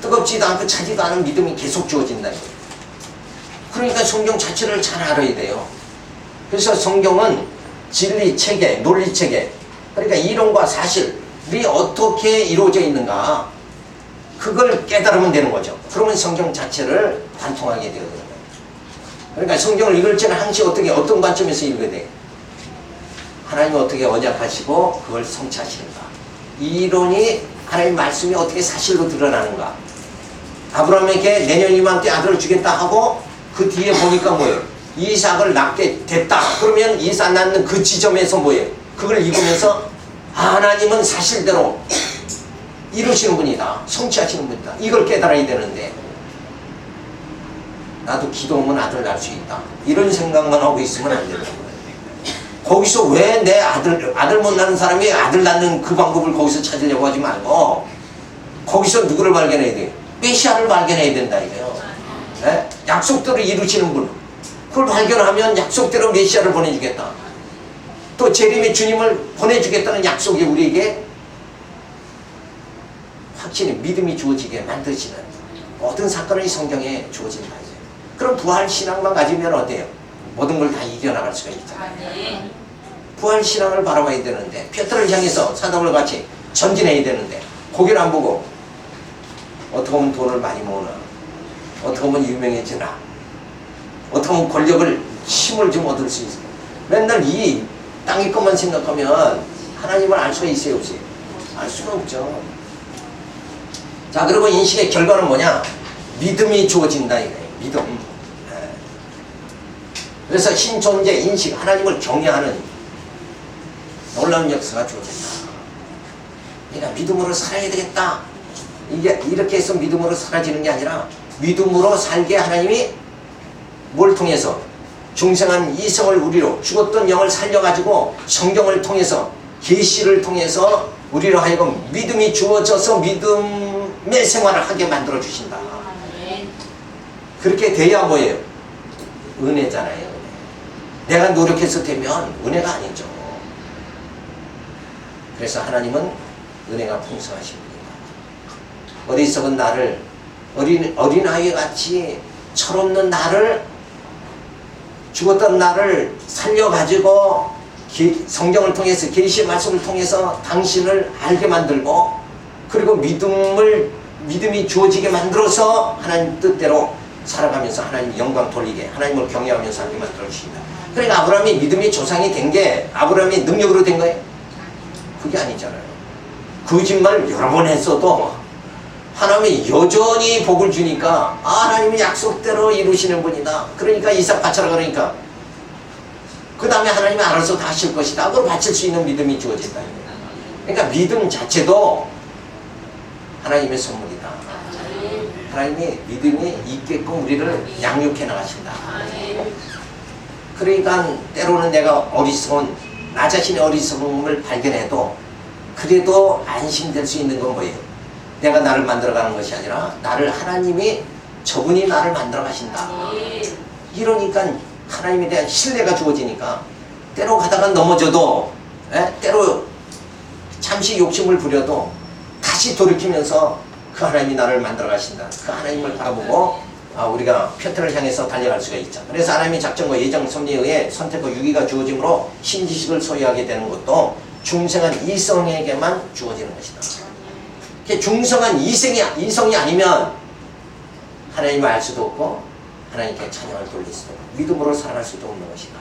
뜨겁지도 않고 차지도 않은 믿음이 계속 주어진다. 그러니까 성경 자체를 잘 알아야 돼요. 그래서 성경은 진리 체계, 논리 체계, 그러니까 이론과 사실이 어떻게 이루어져 있는가, 그걸 깨달으면 되는 거죠. 그러면 성경 자체를 관통하게 되거든요. 그러니까 성경을 읽을 때는 항상 어떤 관점에서 읽어야 돼요? 하나님이 어떻게 언약하시고 그걸 성취하시는가, 이론이 하나님 말씀이 어떻게 사실로 드러나는가. 아브라함에게 내년 이맘때 아들을 주겠다 하고 그 뒤에 보니까 뭐예요? 이삭을 낳게 됐다. 그러면 이삭 낳는 그 지점에서 뭐예요? 그걸 읽으면서 하나님은 사실대로 이루시는 분이다. 성취하시는 분이다. 이걸 깨달아야 되는데 나도 기도하면 아들 낳을 수 있다. 이런 생각만 하고 있으면 안 된다는 거예요. 거기서 왜 내 아들 못 낳는 사람이 아들 낳는 그 방법을 거기서 찾으려고 하지 말고 거기서 누구를 발견해야 돼요? 메시아를 발견해야 된다 이거예요. 네? 약속대로 이루시는 분, 그걸 발견하면 약속대로 메시아를 보내주겠다. 또 재림의 주님을 보내주겠다는 약속이 우리에게 확신이, 믿음이 주어지게 만드시는 모든 사건이 성경에 주어진다. 그럼 부활신앙만 가지면 어때요? 모든 걸 다 이겨나갈 수가 있잖아요. 부활신앙을 바라봐야 되는데, 페트로를 향해서 사도를 같이 전진해야 되는데 고개를 안 보고 어떻게 하면 돈을 많이 모으나, 어떻게 하면 유명해지나, 어떻게 하면 권력을, 힘을 좀 얻을 수 있을까. 맨날 이 땅의 것만 생각하면 하나님을 알 수가 있어요, 없어요? 알 수가 없죠. 자, 그리고 인식의 결과는 뭐냐? 믿음이 주어진다 이거예요. 믿음. 그래서 신존재 인식, 하나님을 경외하는 놀라운 역사가 주어진다. 그러니까 믿음으로 살아야 되겠다. 이게 이렇게 해서 믿음으로 사라지는 게 아니라 믿음으로 살게 하나님이 뭘 통해서? 중생한 이성을 우리로, 죽었던 영을 살려가지고 성경을 통해서, 계시를 통해서 우리로 하여금 믿음이 주어져서 믿음의 생활을 하게 만들어 주신다. 그렇게 돼야 뭐예요? 은혜잖아요. 내가 노력해서 되면 은혜가 아니죠. 그래서 하나님은 은혜가 풍성하신 분이다. 어리석은 나를, 어린아이 같이 철없는 나를, 죽었던 나를 살려가지고 성경을 통해서, 계시의 말씀을 통해서 당신을 알게 만들고, 그리고 믿음이 주어지게 만들어서 하나님 뜻대로 살아가면서 하나님 영광 돌리게, 하나님을 경외하면서 살게 만들어 주십니다. 그러니까 아브라함이 믿음의 조상이 된 게 아브라함이 능력으로 된 거예요? 그게 아니잖아요. 거짓말 여러 번 했어도 하나님이 여전히 복을 주니까, 하나님이 약속대로 이루시는 분이다. 그러니까 이삭 바쳐라 그러니까 그 다음에 하나님이 알아서 다 하실 것이다. 그걸 바칠 수 있는 믿음이 주어진다. 그러니까 믿음 자체도 하나님의 선물이다. 하나님이 믿음이 있게끔 우리를 양육해 나가신다. 그러니까 때로는 내가 어리석은, 나 자신의 어리석음을 발견해도 그래도 안심될 수 있는 건 뭐예요? 내가 나를 만들어가는 것이 아니라 나를 하나님이, 저분이 나를 만들어 가신다. 이러니까 하나님에 대한 신뢰가 주어지니까 때로 가다가 넘어져도, 때로 잠시 욕심을 부려도 다시 돌이키면서 그 하나님이 나를 만들어 가신다. 그 하나님을 바라보고 우리가 표태를 향해서 달려갈 수가 있죠. 그래서 하나님의 작정과 예정 섭리에 의해 선택과 유기가 주어짐으로 신지식을 소유하게 되는 것도 중생한 이성에게만 주어지는 것이다. 중성한 이성이 아니면 하나님을 알 수도 없고 하나님께 찬양을 돌릴 수도 없고 믿음으로 살아갈 수도 없는 것이다.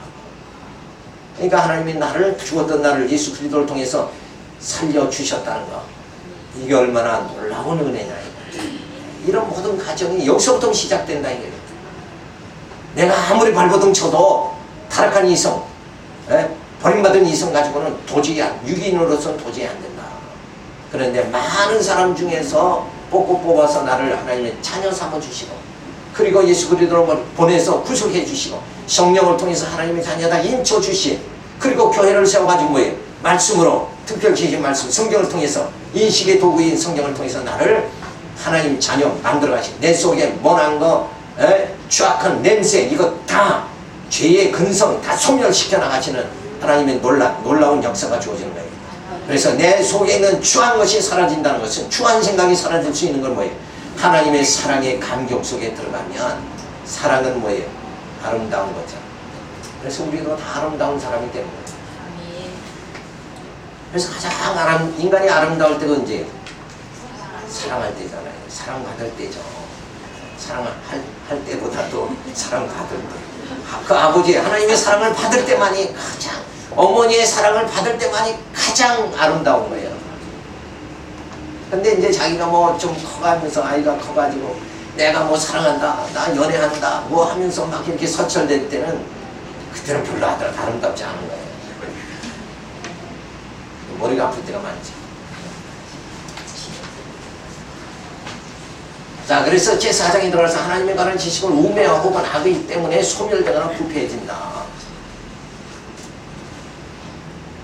그러니까 하나님이 죽었던 나를 예수 그리스도를 통해서 살려주셨다는 것, 이게 얼마나 놀라운 은혜냐. 이런 모든 과정이 여기서부터 시작된다. 이게 내가 아무리 발버둥 쳐도 타락한 이성, 버림받은 이성 가지고는 도저히 유기인으로서는 도저히 안 된다. 그런데 많은 사람 중에서 뽑아서 나를 하나님의 자녀 삼아주시고, 그리고 예수 그리스도로 보내서 구속해 주시고, 성령을 통해서 하나님의 자녀다 인쳐주시, 그리고 교회를 세워가지고 뭐예요? 말씀으로, 특별히 주신 말씀, 성경을 통해서, 인식의 도구인 성경을 통해서 나를 하나님 자녀 만들어 가시고, 내 속에 모난 거, 추악한 냄새, 이거 다 죄의 근성 다 소멸시켜 나가시는 하나님의 놀라운 역사가 주어지는 거예요. 그래서 내 속에 있는 추한 것이 사라진다는 것은, 추한 생각이 사라질 수 있는 건 뭐예요? 하나님의 사랑의 감격 속에 들어가면, 사랑은 뭐예요? 아름다운 거죠. 그래서 우리도 다 아름다운 사람이 되는 거예요. 그래서 가장 인간이 아름다울 때가 언제예요? 사랑할 때잖아요. 사랑받을 때죠. 사랑할 때보다도 사랑받을 때. 그 아버지 하나님의 사랑을 받을 때만이 가장, 어머니의 사랑을 받을 때만이 가장 아름다운 거예요. 근데 이제 자기가 뭐 좀 커가면서, 아이가 커가지고 내가 뭐 사랑한다, 나 연애한다 뭐 하면서 막 이렇게 서철될 때는, 그때는 별로 아름답지 않은 거예요. 머리가 아플 때가 많죠. 자, 그래서 제4장에 들어가서 하나님에 관한 지식은 우매와 혹은 악의 때문에 소멸되거나 부패해진다.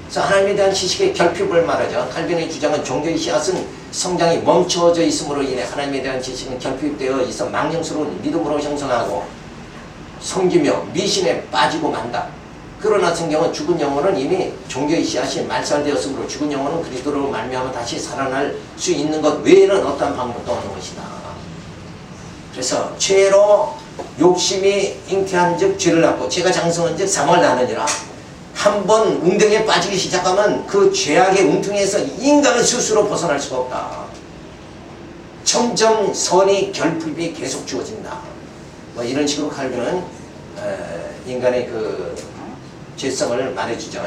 그래서 하나님에 대한 지식의 결핍을 말하죠. 칼빈의 주장은 종교의 씨앗은 성장이 멈춰져 있음으로 인해 하나님에 대한 지식은 결핍되어 있어 망령스러운 믿음으로 형성하고 섬기며 미신에 빠지고 만다. 그러나 성경은 죽은 영혼은 이미 종교의 씨앗이 말살되었으므로 죽은 영혼은 그리스도로 말미암아 다시 살아날 수 있는 것 외에는 어떠한 방법도 없는 것이다. 그래서 죄로 욕심이 잉태한 즉 죄를 낳고 죄가 장성한 즉 사망을 낳느니라. 한번 웅덩이에 빠지기 시작하면 그 죄악의 웅퉁에서 인간은 스스로 벗어날 수가 없다. 점점 선이 결핍이 계속 주어진다. 뭐 이런 식으로 칼빈은 인간의 그 죄성을 말해주죠.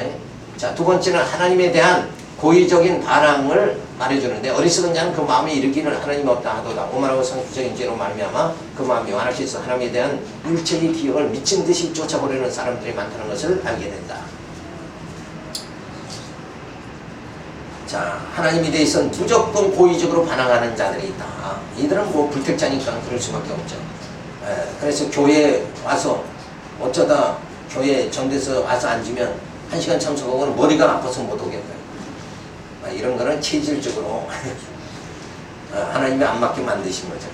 자, 두 번째는 하나님에 대한 고의적인 반항을 말해주는데, 어리석은 자는 그 마음에 이르기를 하나님이 없다 하도다. 오만하고 성적인 죄로 말미암아 그 마음이 완악해서 하나님에 대한 일체의 기억을 미친 듯이 쫓아보려는 사람들이 많다는 것을 알게 된다. 자, 하나님에 대해서는 무조건 고의적으로 반항하는 자들이 있다. 이들은 뭐 불택자니까 그럴 수밖에 없죠. 그래서 교회에 와서 어쩌다 교회 정대에서 와서 앉으면 1시간 참석하고는 머리가 아파서 못 오겠다. 이런 거는 체질적으로 하나님이 안 맞게 만드신 거죠.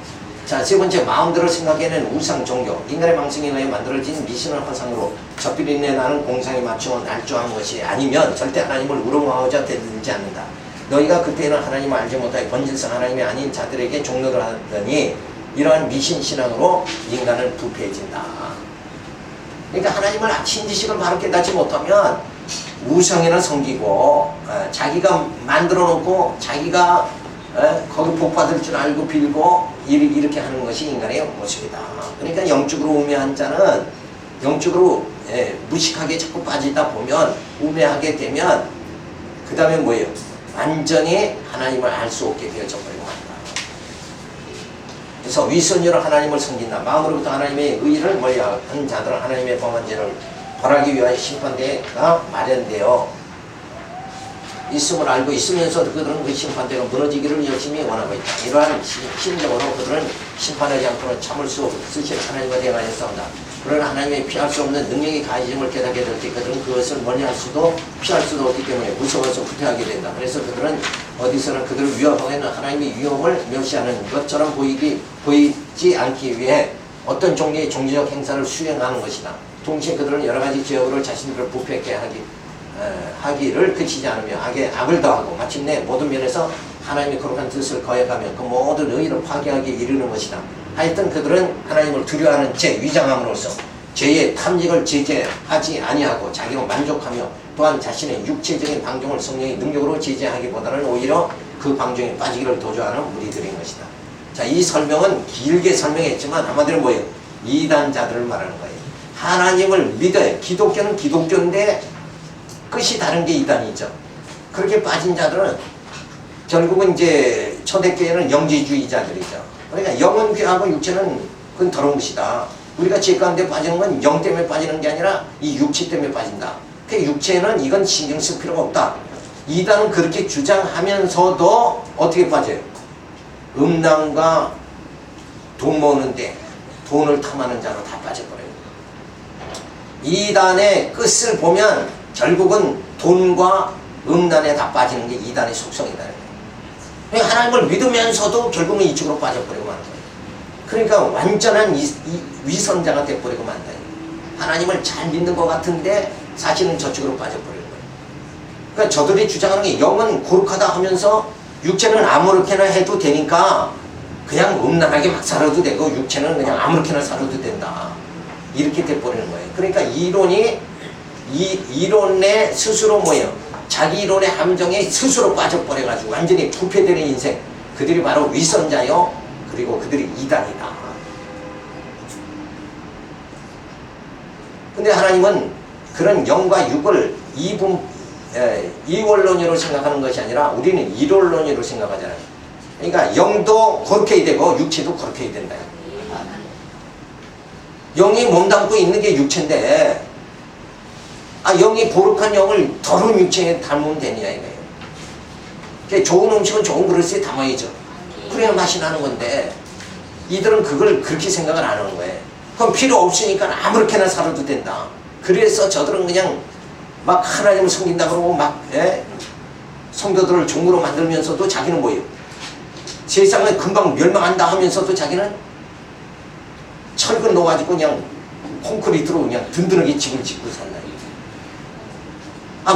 자, 세 번째, 마음대로 생각해낸 우상 종교. 인간의 망성에 의해 만들어진 미신을 화상으로 저비린내 나는 공상에 맞추어 날조한 것이 아니면 절대 하나님을 우롱하고자 되지 않는다. 너희가 그때는 하나님을 알지 못하여 본질상 하나님이 아닌 자들에게 종로를 하더니 이러한 미신 신앙으로 인간은 부패해진다. 그러니까 하나님을 신지식을 바로 깨닫지 못하면 우상에는 섬기고 자기가 만들어 놓고 자기가 거기 복 받을 줄 알고 빌고 이렇게 하는 것이 인간의 모습이다. 그러니까 영적으로 우매한 자는 영적으로 무식하게 자꾸 빠지다 보면 우매하게 되면 그 다음에 뭐예요? 완전히 하나님을 알 수 없게 되어져 버리고 한다. 그래서 위선으로 하나님을 섬긴다. 마음으로부터 하나님의 의를 멀리하는 자들은 하나님의 범한 죄를 벌하기 위하여 심판대가 마련되어 있음을 알고 있으면서도 그들은 그 심판대가 무너지기를 열심히 원하고 있다. 이러한 심정으로 그들은 심판하지 않고는 참을 수 없으신 하나님과 대하여 싸운다. 그러나 하나님의 피할 수 없는 능력이 가해짐을 깨닫게 될 때 그들은 그것을 멀리할 수도 피할 수도 없기 때문에 무서워서 후퇴하게 된다. 그래서 그들은 어디서나 그들을 위협하고 있는 하나님의 위험을 멸시하는 것처럼 보이지 않기 위해 어떤 종류의 종교적 행사를 수행하는 것이다. 동시에 그들은 여러 가지 지역으로 자신들을 부패하게 하기를 그치지 않으며 악을 더하고 마침내 모든 면에서 하나님의 거룩한 뜻을 거역하며 그 모든 의의를 파괴하기에 이르는 것이다. 하여튼 그들은 하나님을 두려워하는 죄 위장함으로써 죄의 탐닉을 제재하지 아니하고 자기로 만족하며 또한 자신의 육체적인 방종을 성령의 능력으로 제재하기보다는 오히려 그 방종에 빠지기를 도주하는 무리들인 것이다. 자, 이 설명은 길게 설명했지만 한마디로 뭐예요? 이단자들을 말하는 거예요. 하나님을 믿어요. 기독교는 기독교인데 끝이 다른 게 이단이죠. 그렇게 빠진 자들은 결국은 이제 초대교회는 영지주의자들이죠. 그러니까 영은 귀하고 육체는 그건 더러운 것이다. 우리가 죄 가운데 빠지는 건 영 때문에 빠지는 게 아니라 이 육체 때문에 빠진다. 그 육체는 이건 신경 쓸 필요가 없다. 이단은 그렇게 주장하면서도 어떻게 빠져요? 음란과 돈 모으는데 돈을 탐하는 자로 다 빠져버려요. 이단의 끝을 보면 결국은 돈과 음란에 다 빠지는 게 이단의 속성이다. 하나님을 믿으면서도 결국은 이쪽으로 빠져버리고 마는 거예요. 그러니까 완전한 위선자가 돼버리고 만다. 하나님을 잘 믿는 것 같은데 사실은 저쪽으로 빠져버리는 거예요. 그러니까 저들이 주장하는 게 영은 거룩하다 하면서 육체는 아무렇게나 해도 되니까 그냥 음란하게 막 살아도 되고 육체는 그냥 아무렇게나 살아도 된다. 이렇게 돼버리는 거예요. 그러니까 이론에 스스로 뭐예요? 자기 이론의 함정에 스스로 빠져버려가지고 완전히 부패되는 인생. 그들이 바로 위선자요. 그리고 그들이 이단이다. 근데 하나님은 그런 영과 육을 이원론으로 생각하는 것이 아니라 우리는 일원론으로 생각하잖아요. 그러니까 영도 거룩해야 되고 육체도 거룩해야 된다. 영이 몸담고 있는 게 육체인데 영이 거룩한 영을 더러운 육체에 담으면 되느냐 이거예요. 그러니까 좋은 음식은 좋은 그릇에 담아야죠. 그래야 맛이 나는 건데 이들은 그걸 그렇게 생각을 안 하는 거예요. 그럼 필요 없으니까 아무렇게나 살아도 된다. 그래서 저들은 그냥 막 하나님을 섬긴다 그러고 막 성도들을 종으로 만들면서도 자기는 뭐예요? 세상은 금방 멸망한다 하면서도 자기는 철근 놓아가지고 그냥 콘크리트로 그냥 든든하게 집을 짓고 산다.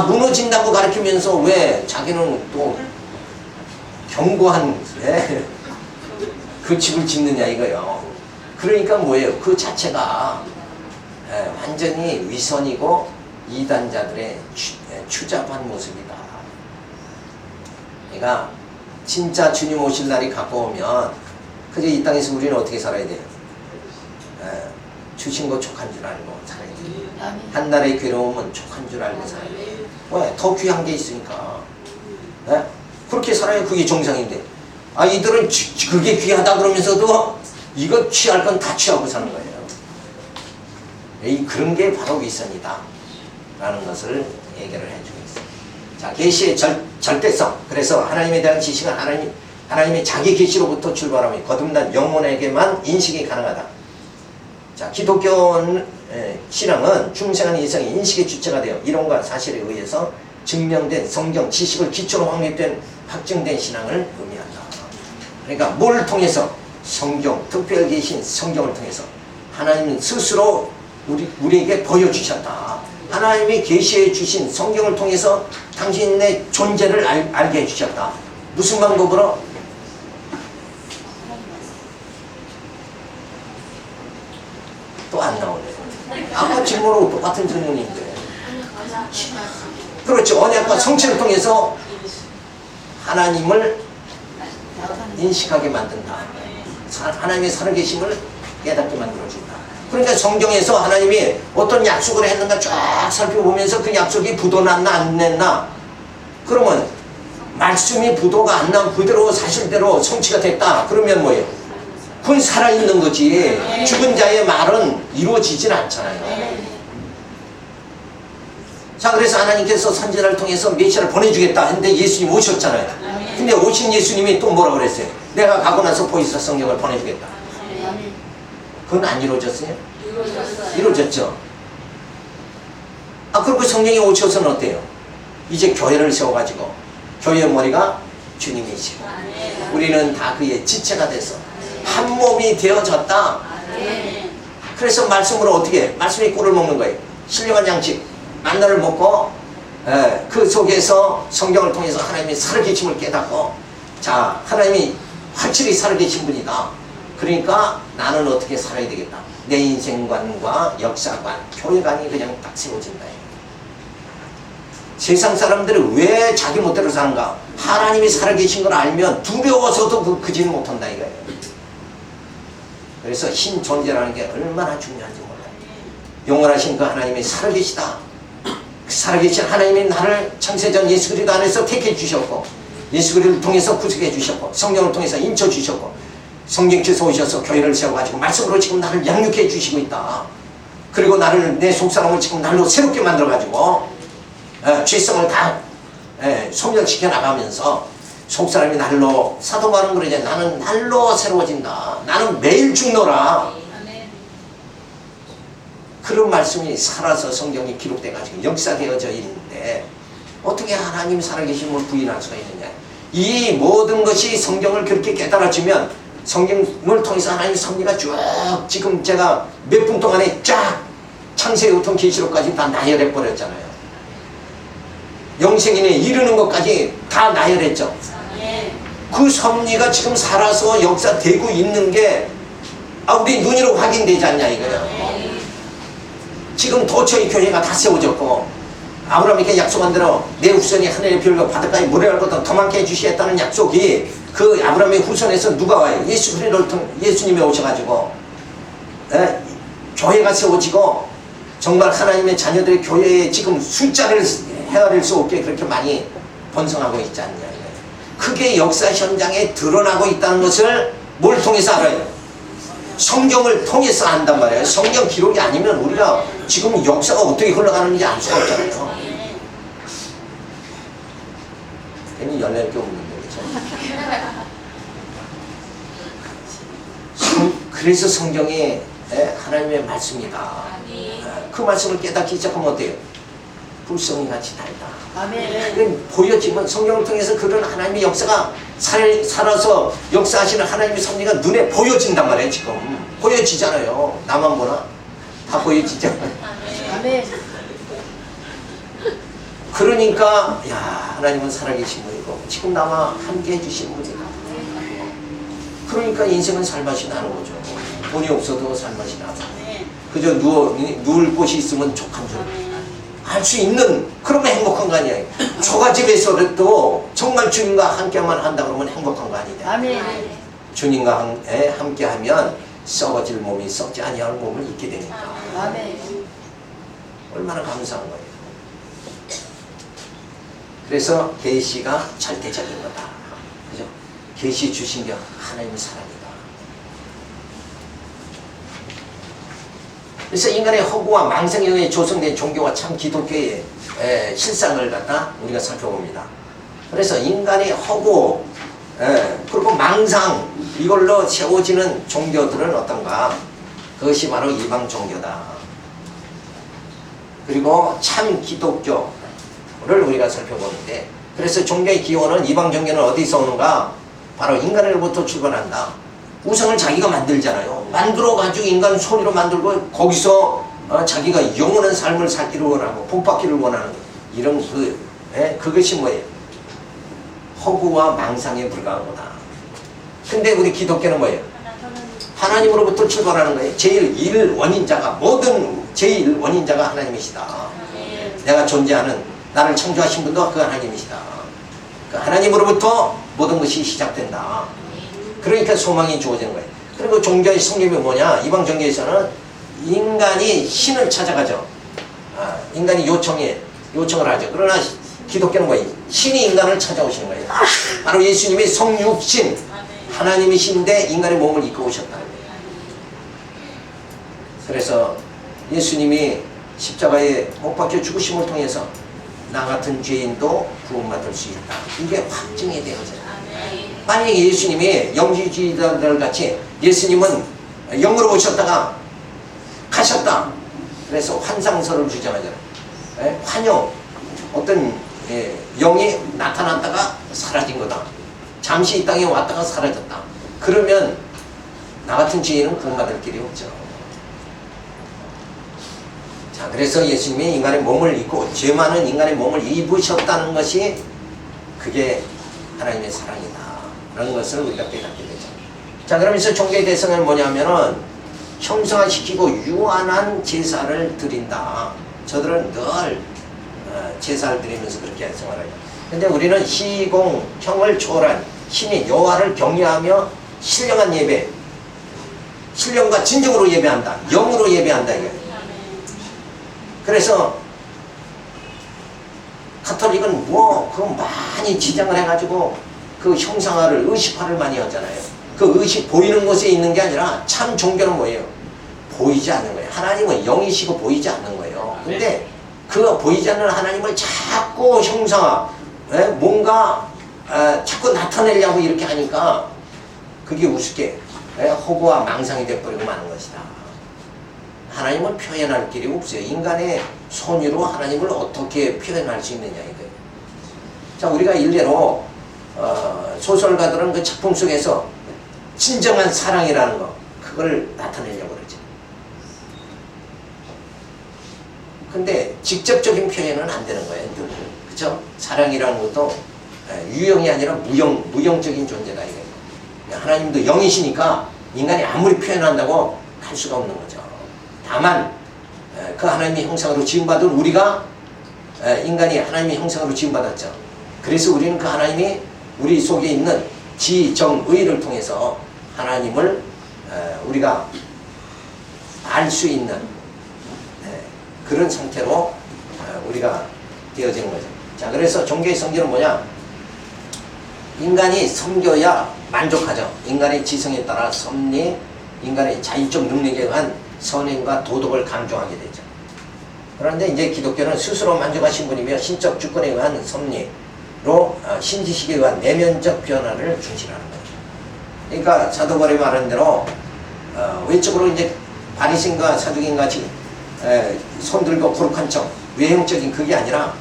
무너진다고 가르치면서 왜 자기는 또 견고한 그 집을 짓느냐 이거요. 그러니까 뭐예요? 그 자체가 완전히 위선이고 이단자들의 추잡한 모습이다. 그러니까 진짜 주님 오실 날이 가까우면 그저 이 땅에서 우리는 어떻게 살아야 돼요? 주신 거 족한 줄 알고 살아야 돼요. 한 날의 괴로움은 족한 줄 알고 살아야 돼요. 왜? 더 귀한 게 있으니까. 그렇게 살아야 그게 정상인데. 이들은 그게 귀하다 그러면서도 이거 취할 건 다 취하고 사는 거예요. 그런 게 바로 위선이다. 라는 것을 얘기를 해주고 있어요. 자, 계시의 절대성. 그래서 하나님에 대한 지식은 하나님의 자기 계시로부터 출발하며 거듭난 영혼에게만 인식이 가능하다. 자, 기독교 신앙은 중생한 이성이 인식의 주체가 되어 이론과 사실에 의해서 증명된 성경 지식을 기초로 확립된 확증된 신앙을 의미한다. 그러니까 뭘 통해서? 성경, 특별히 계신 성경을 통해서 하나님은 스스로 우리에게 보여주셨다. 하나님이 계시해 주신 성경을 통해서 당신의 존재를 알게 해주셨다. 무슨 방법으로? 또 안 나오네. 아까 질문으로 똑같은 질문인데. 그렇죠. 언약과 성취를 통해서 하나님을 인식하게 만든다. 하나님의 살아계심을 깨닫게 만들어준다. 그러니까 성경에서 하나님이 어떤 약속을 했는가 쫙 살펴보면서 그 약속이 부도났나 안 냈나, 그러면 말씀이 부도가 안 나면 그대로 사실대로 성취가 됐다. 그러면 뭐예요? 그건 살아있는 거지. 죽은 자의 말은 이루어지질 않잖아요. 자, 그래서 하나님께서 선지자를 통해서 메시아를 보내주겠다 했는데 예수님 오셨잖아요. 근데 오신 예수님이 또 뭐라고 그랬어요? 내가 가고 나서 보이사 성경을 보내주겠다. 그건 안 이루어졌어요? 이루어졌죠. 아, 그리고 성령이 오셔서는 어때요? 이제 교회를 세워가지고 교회의 머리가 주님이시고 우리는 다 그의 지체가 돼서 한 몸이 되어졌다. 그래서 말씀으로 어떻게? 말씀이 꿀을 먹는 거예요. 신령한 양식 만나를 먹고 그 속에서 성경을 통해서 하나님의 살아계심을 깨닫고, 자, 하나님이 확실히 살아계신 분이다. 그러니까 나는 어떻게 살아야 되겠다. 내 인생관과 역사관, 교회관이 그냥 딱 세워진다. 세상 사람들은 왜 자기 멋대로 사는가? 하나님이 살아계신 걸 알면 두려워서도 그지는 못한다 이거예요. 그래서 신 존재라는 게 얼마나 중요한지 몰라요. 영원하신 그 하나님이 살아계시다. 살아계신 하나님이 나를 창세전 예수 그리스도 안에서 택해 주셨고, 예수 그리스도를 통해서 구속해 주셨고, 성령을 통해서 인쳐 주셨고, 성령께서 오셔서 교회를 세워가지고 말씀으로 지금 나를 양육해 주시고 있다. 그리고 나를, 내 속사람을 지금 날로 새롭게 만들어가지고 죄성을 다 소멸시켜 나가면서 속사람이 날로, 사도 바울은 그러잖아요. 나는 날로 새로워진다. 나는 매일 죽노라. 그런 말씀이 살아서 성경이 기록돼가지고 역사되어져 있는데 어떻게 하나님 살아계심을 부인할 수가 있느냐. 이 모든 것이 성경을 그렇게 깨달아지면 성경을 통해서 하나님의 섭리가 쭉 지금 제가 몇 분 동안에 쫙 창세기부터 계시록까지 다 나열해 버렸잖아요. 영생인에 이르는 것까지 다 나열했죠. 그 섭리가 지금 살아서 역사되고 있는 게 우리 눈으로 확인되지 않냐 이거예요. 지금 도처의 교회가 다 세워졌고, 아브라함에게 약속한 대로 내 후손이 하늘의 별과 바닷가에 모래알보다 더 많게 해주시겠다는 약속이 그 아브라함의 후손에서 누가 와요? 예수 그리스도를 통해 예수님이 오셔가지고 교회가 세워지고, 정말 하나님의 자녀들의 교회에 지금 숫자를 헤아릴 수 없게 그렇게 많이 번성하고 있지 않냐. 그게 역사 현장에 드러나고 있다는 것을 뭘 통해서 알아요? 성경을 통해서 안단 말이에요. 성경 기록이 아니면 우리가 지금 역사가 어떻게 흘러가는지 알 수가 없잖아요. 괜히 열낼 게 없는데, 그렇죠? 그래서 성경이 하나님의 말씀이다. 그 말씀을 깨닫기 시작하면 어때요? 불성이 같이 달다. 아멘. 보여지면 성경을 통해서 그런 하나님의 역사가 살아서 역사하시는 하나님의 섭리가 눈에 보여진단 말이에요. 지금 보여지잖아요. 나만 보나? 다 보여지잖아요. 아멘. 그러니까 야, 하나님은 살아계신 분이고 지금 나와 함께 해주신 분이다. 그러니까 인생은 살맛이 나는 거죠. 돈이 없어도 살맛이 나고, 그저 누울 곳이 있으면 족한 줄 알 수 있는, 그러면 행복한 거 아니에요. 초가집에서도 정말 주님과 함께만 한다 그러면 행복한 거 아니냐. 아멘. 주님과 함께하면 썩어질 몸이 썩지 아니할 몸을 잊게 되니까. 아멘. 얼마나 감사한 거예요. 그래서 계시가 절대적인 거다. 그죠? 계시 주신 게 하나님의 사랑이다. 그래서 인간의 허구와 망상에 의해 조성된 종교와 참 기독교의 실상을 갖다 우리가 살펴봅니다. 그래서 인간의 허구 그리고 망상, 이걸로 세워지는 종교들은 어떤가? 그것이 바로 이방 종교다. 그리고 참 기독교를 우리가 살펴보는데, 그래서 종교의 기원은, 이방 종교는 어디서 오는가? 바로 인간으로부터 출발한다. 우상을 자기가 만들잖아요. 만들어가지고 인간은 손으로 만들고 거기서 자기가 영원한 삶을 살기를 원하고 복받기를 원하는 이런 그것이 뭐예요? 허구와 망상에 불과한 거다. 근데 우리 기독교는 뭐예요? 하나님으로부터 출발하는 거예요. 제일 원인자가 모든 제일 원인자가 하나님이시다. 내가 존재하는 나를 창조하신 분도 그 하나님이시다. 그 하나님으로부터 모든 것이 시작된다. 그러니까 소망이 주어지는 거예요. 그리고 종교의 성립이 뭐냐? 이방 종교에서는 인간이 신을 찾아가죠. 인간이 요청을 하죠. 그러나 기독교는 뭐예요? 신이 인간을 찾아오시는 거예요. 바로 예수님이 성육신 하나님이신데 인간의 몸을 입고 오셨다는 거예요. 그래서 예수님이 십자가에 못 박혀 죽으심을 통해서 나 같은 죄인도 구원받을 수 있다. 이게 확증이 되어져요. 만약에 예수님이 영지주의자들 같이 예수님은 영으로 오셨다가 가셨다. 그래서 환상설을 주장하잖아요. 환영, 어떤 영이 나타났다가 사라진 거다. 잠시 이 땅에 왔다가 사라졌다. 그러면 나 같은 죄인은 구원받을 길이 없죠. 자, 그래서 예수님이 인간의 몸을 입고 죄 많은 인간의 몸을 입으셨다는 것이 그게 하나님의 사랑이다. 라는 것을 우리가 깨닫게 되죠. 자, 그러면서 종교의 대성은 뭐냐면은 형상화시키고 유한한 제사를 드린다. 저들은 늘 제사를 드리면서 그렇게 생활하죠. 근데 우리는 시공형을 초월한 신이 여호와를 경외하며 신령한 예배, 신령과 진정으로 예배한다. 영으로 예배한다 이게. 그래서 가톨릭은 그거 많이 지장을 해가지고 그 형상화를 의식화를 많이 하잖아요. 그 의식 보이는 곳에 있는 게 아니라 참 종교는 뭐예요? 보이지 않는 거예요. 하나님은 영이시고 보이지 않는 거예요. 근데 그 보이지 않는 하나님을 자꾸 형상화, 뭔가 자꾸 나타내려고 이렇게 하니까 그게 우습게 허구와 망상이 되어버리고 마는 것이다. 하나님을 표현할 길이 없어요. 인간의 손으로 하나님을 어떻게 표현할 수 있느냐 이거예요. 자, 우리가 일례로 소설가들은 그 작품 속에서 진정한 사랑이라는 거 그걸 나타내려고 그러죠. 근데 직접적인 표현은 안 되는 거예요. 그죠? 사랑이라는 것도 유형이 아니라 무형적인 존재다 이거예요. 하나님도 영이시니까 인간이 아무리 표현한다고 할 수가 없는 거죠. 다만 그 하나님의 형상으로 지음받은 우리가 인간이 하나님의 형상으로 지음받았죠. 그래서 우리는 그 하나님이 우리 속에 있는 지정의를 통해서 하나님을 우리가 알 수 있는 그런 상태로 우리가 되어지는 거죠. 자, 그래서 종교의 성질은 뭐냐? 인간이 섬겨야 만족하죠. 인간의 지성에 따라 섭리, 인간의 자의적 능력에 의한 선행과 도덕을 강조하게 되죠. 그런데 이제 기독교는 스스로 만족하신 분이며 신적 주권에 의한 섭리로 신지식에 의한 내면적 변화를 중시하는 거예요. 그러니까 사도 바울이 말한 대로 외적으로 이제 바리새인과 사두개인 같이 손들고 거룩한 척 외형적인 그게 아니라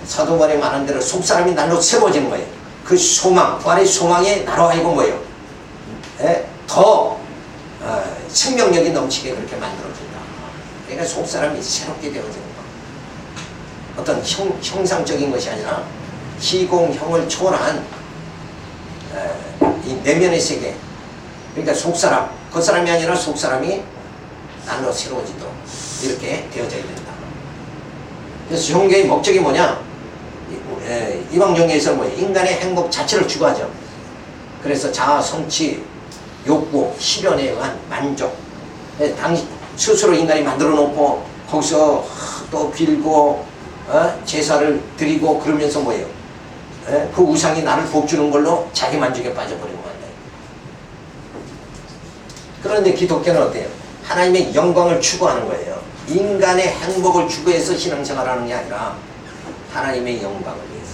사도 바울이 말한 대로 속사람이 날로 새로워지는 거예요. 그 소망, 부활의 소망이 나로 하여금 뭐예요? 더 생명력이 넘치게 그렇게 만들어준다. 그러니까 속사람이 새롭게 되어지는 거. 어떤 형상적인 것이 아니라 시공형을 초월한 이 내면의 세계. 그러니까 속사람, 겉사람이 아니라 속사람이 날로 새로워지도록 이렇게 되어져야 된다. 그래서 종교의 목적이 뭐냐? 이방 종교에서 뭐 인간의 행복 자체를 추구하죠. 그래서 자아 성취, 욕구, 실현에 의한 만족. 당시 스스로 인간이 만들어 놓고 거기서 또 빌고 제사를 드리고 그러면서 뭐예요? 그 우상이 나를 복주는 걸로 자기 만족에 빠져버리는 거예요. 그런데 기독교는 어때요? 하나님의 영광을 추구하는 거예요. 인간의 행복을 추구해서 신앙생활하는 게 아니라 하나님의 영광을 위해서.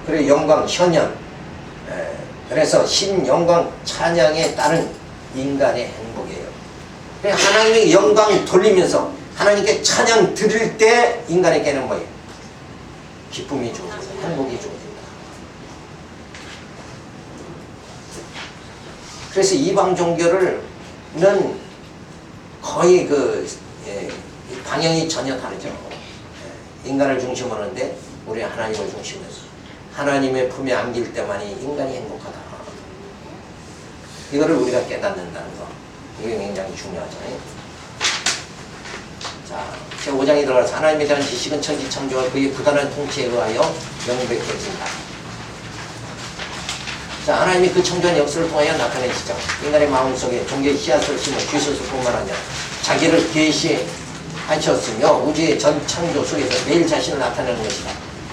그리고 영광, 현현. 그래서 신영광 찬양에 따른 인간의 행복이에요. 하나님의 영광 돌리면서 하나님께 찬양 드릴 때 인간에게는 뭐예요? 기쁨이 주어진다. 행복이 주어진다. 그래서 이방 종교는 거의 방향이 전혀 다르죠. 인간을 중심으로 하는데 우리 하나님을 중심으로 해서 하나님의 품에 안길 때만이 인간이 행복하다. 이거를 우리가 깨닫는다는 거. 이게 굉장히 중요하죠. 자, 제5장에 들어가서 하나님에 대한 지식은 천지창조와 그의 부단한 통치에 의하여 명백해진다. 자, 하나님이 그 청조한 역사를 통하여 나타내시죠. 인간의 마음속에 종교의 씨앗을 심어 주소서뿐만 아니라 자기를 계시하셨으며 우주의 전 창조 속에서 매일 자신을 나타내는 것이다.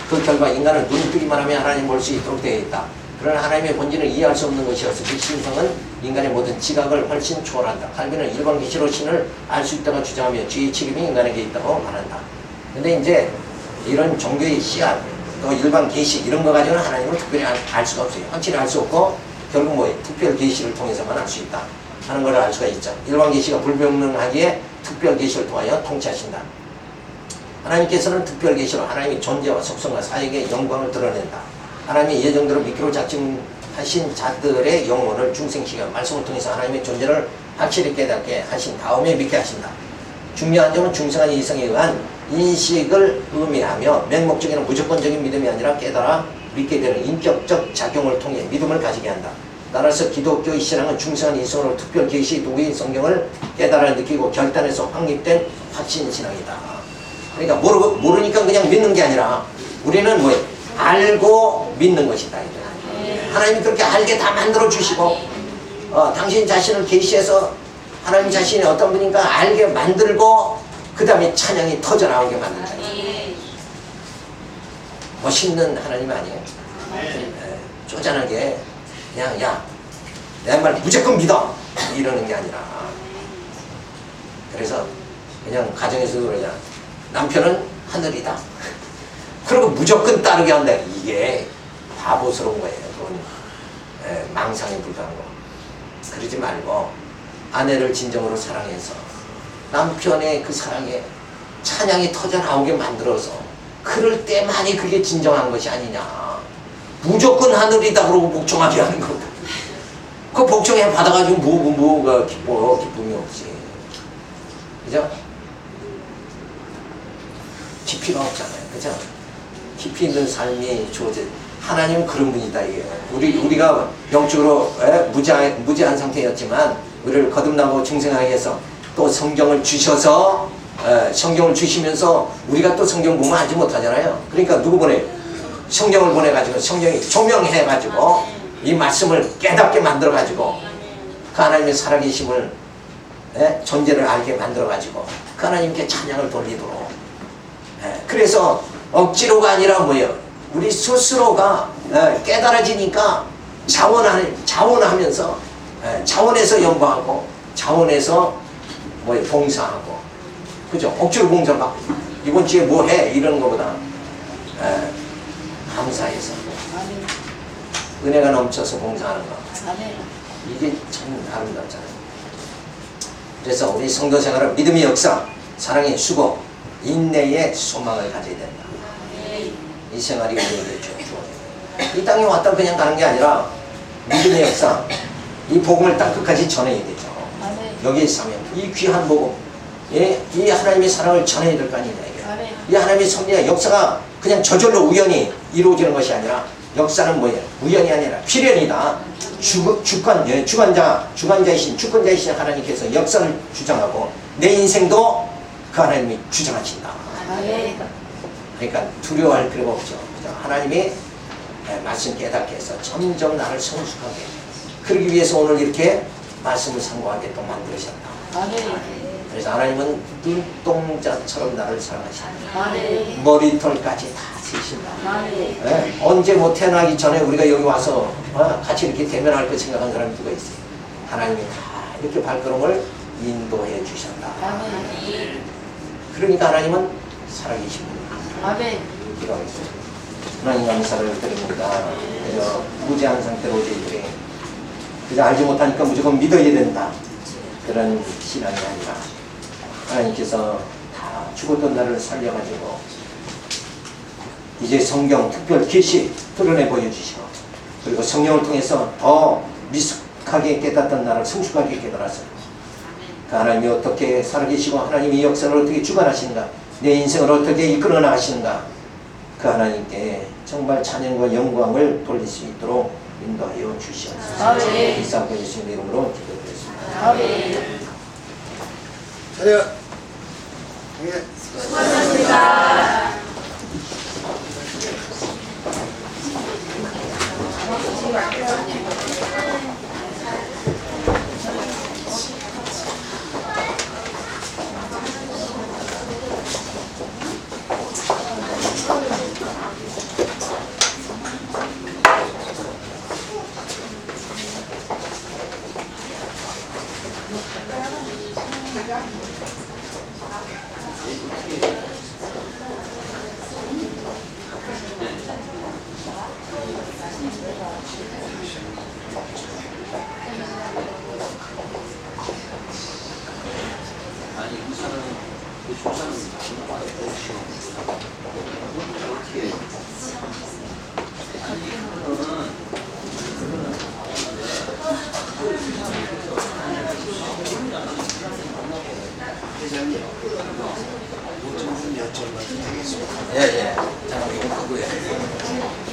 그 결과 인간은 눈 뜨기만 하면 하나님 볼 수 있도록 되어 있다. 그러나 하나님의 본질을 이해할 수 없는 것이어서 그 신성은 인간의 모든 지각을 훨씬 초월한다. 칼빈은 일반 계시로 신을 알 수 있다고 주장하며 주의 책임이 인간에게 있다고 말한다. 근데 이제 이런 종교의 씨앗, 또 일반 계시 이런 거 가지고는 하나님을 특별히 알 수가 없어요. 확실히 알 수 없고 결국 특별 계시를 통해서만 알 수 있다 하는 걸 알 수가 있죠. 일반 계시가 불분명하기에 특별 계시를 통하여 통치하신다. 하나님께서는 특별 계시로 하나님의 존재와 속성과 사역의 영광을 드러낸다. 하나님이 예정대로 미끼로 작정하신 자들의 영혼을 중생시켜 말씀을 통해서 하나님의 존재를 확실히 깨닫게 하신 다음에 믿게 하신다. 중요한 점은 중생한 이성에 의한 인식을 의미하며 맹목적인 무조건적인 믿음이 아니라 깨달아 믿게 되는 인격적 작용을 통해 믿음을 가지게 한다. 따라서 기독교의 신앙은 중생한 이성으로 특별 계시 도구인 성경을 깨달아 느끼고 결단해서 확립된 확신 신앙이다. 그러니까 모르니까 그냥 믿는 게 아니라 우리는 알고 믿는 것이다. 하나님이 그렇게 알게 다 만들어 주시고 당신 자신을 계시해서 하나님 자신이 어떤 분인가 알게 만들고 그 다음에 찬양이 터져나오게 만든다. 멋있는 하나님 아니에요? 쪼잔하게 그냥 야 내 말 무조건 믿어 이러는 게 아니라 그래서 그냥 가정에서 그러냐 남편은 하늘이다 그리고 무조건 따르게 한다. 이게 바보스러운 거예요. 그건 망상에 불과한 거. 그러지 말고 아내를 진정으로 사랑해서 남편의 그 사랑에 찬양이 터져나오게 만들어서 그럴 때만이 그게 진정한 것이 아니냐. 무조건 하늘이다 그러고 복종하게 하는 거다. 그 복종해 받아가지고 뭐가 기쁨이 없지. 그죠? 깊이가 없잖아요. 그죠? 깊이 있는 삶이 주어져. 하나님은 그런 분이다. 이게 우리가 영적으로 무지한 상태였지만 우리를 거듭나고 중생하게 해서 또 성경을 주셔서 성경을 주시면서 우리가 또 성경 보면 알지 못하잖아요. 그러니까 누구 보내? 성경을 보내가지고 성경이 조명해가지고 이 말씀을 깨닫게 만들어가지고 그 하나님의 살아계심을 존재를 알게 만들어가지고 그 하나님께 찬양을 돌리도록. 그래서 억지로가 아니라 우리 스스로가 깨달아지니까 자원하면서 자원해서 연구하고 자원해서 봉사하고 그죠? 억지로 봉사하고 이번 주에 뭐 해? 이런 거보다 감사해서 은혜가 넘쳐서 봉사하는 거 이게 참 아름답잖아요. 그래서 우리 성도 생활은 믿음의 역사, 사랑의 수고, 인내의 소망을 가져야 된다. 이 생활이 우리에게 주어져요. 이 땅에 왔다 그냥 가는 게 아니라 믿음의 역사, 이 복음을 땅 끝까지 전해야 되죠. 여기에 있으면 이 귀한 복음, 이 하나님의 사랑을 전해야 될 거 아니냐. 이 하나님의 섭리와 역사가 그냥 저절로 우연히 이루어지는 것이 아니라 역사는 우연이 아니라 필연이다. 주권자이신 하나님께서 역사를 주장하고 내 인생도 그 하나님이 주장하신다. 그러니까 두려워할 필요가 없죠. 하나님이 말씀 깨닫게 해서 점점 나를 성숙하게 그러기 위해서 오늘 이렇게 말씀을 상고하게 또 만들으셨다. 그래서 하나님은 눈동자처럼 나를 사랑하신다. 머리털까지 다 세신다. 언제 태어나기 전에 우리가 여기 와서 같이 이렇게 대면할 거 생각한 사람이 누가 있어요? 하나님이 다 이렇게 발걸음을 인도해 주셨다. 그러니까 하나님은 살아계신 분이에요. 기도하겠습니다. 하나님 감사를 드립니다. 그저 무지한 상태로 저희들이 그저 알지 못하니까 무조건 믿어야 된다. 그런 신앙이 아니라 하나님께서 다 죽었던 나를 살려가지고 이제 성경 특별 계시 드러내 보여주시고 그리고 성령을 통해서 더 미숙하게 깨닫던 나를 성숙하게 깨달았어요. 그 하나님이 어떻게 살아계시고 하나님이 역사를 어떻게 주관하시는가, 내 인생을 어떻게 이끌어 나가시는가, 그 하나님께 정말 찬양과 영광을 돌릴 수 있도록 인도하여 주시옵소서. 이상 예수님의 이름으로 기도드렸습니다. 자리야. 예. 수고하셨습니다. 회장님, 5천 원 여쭤봐도 되겠습니까? 예, 예. 잠깐 이거 끄고요.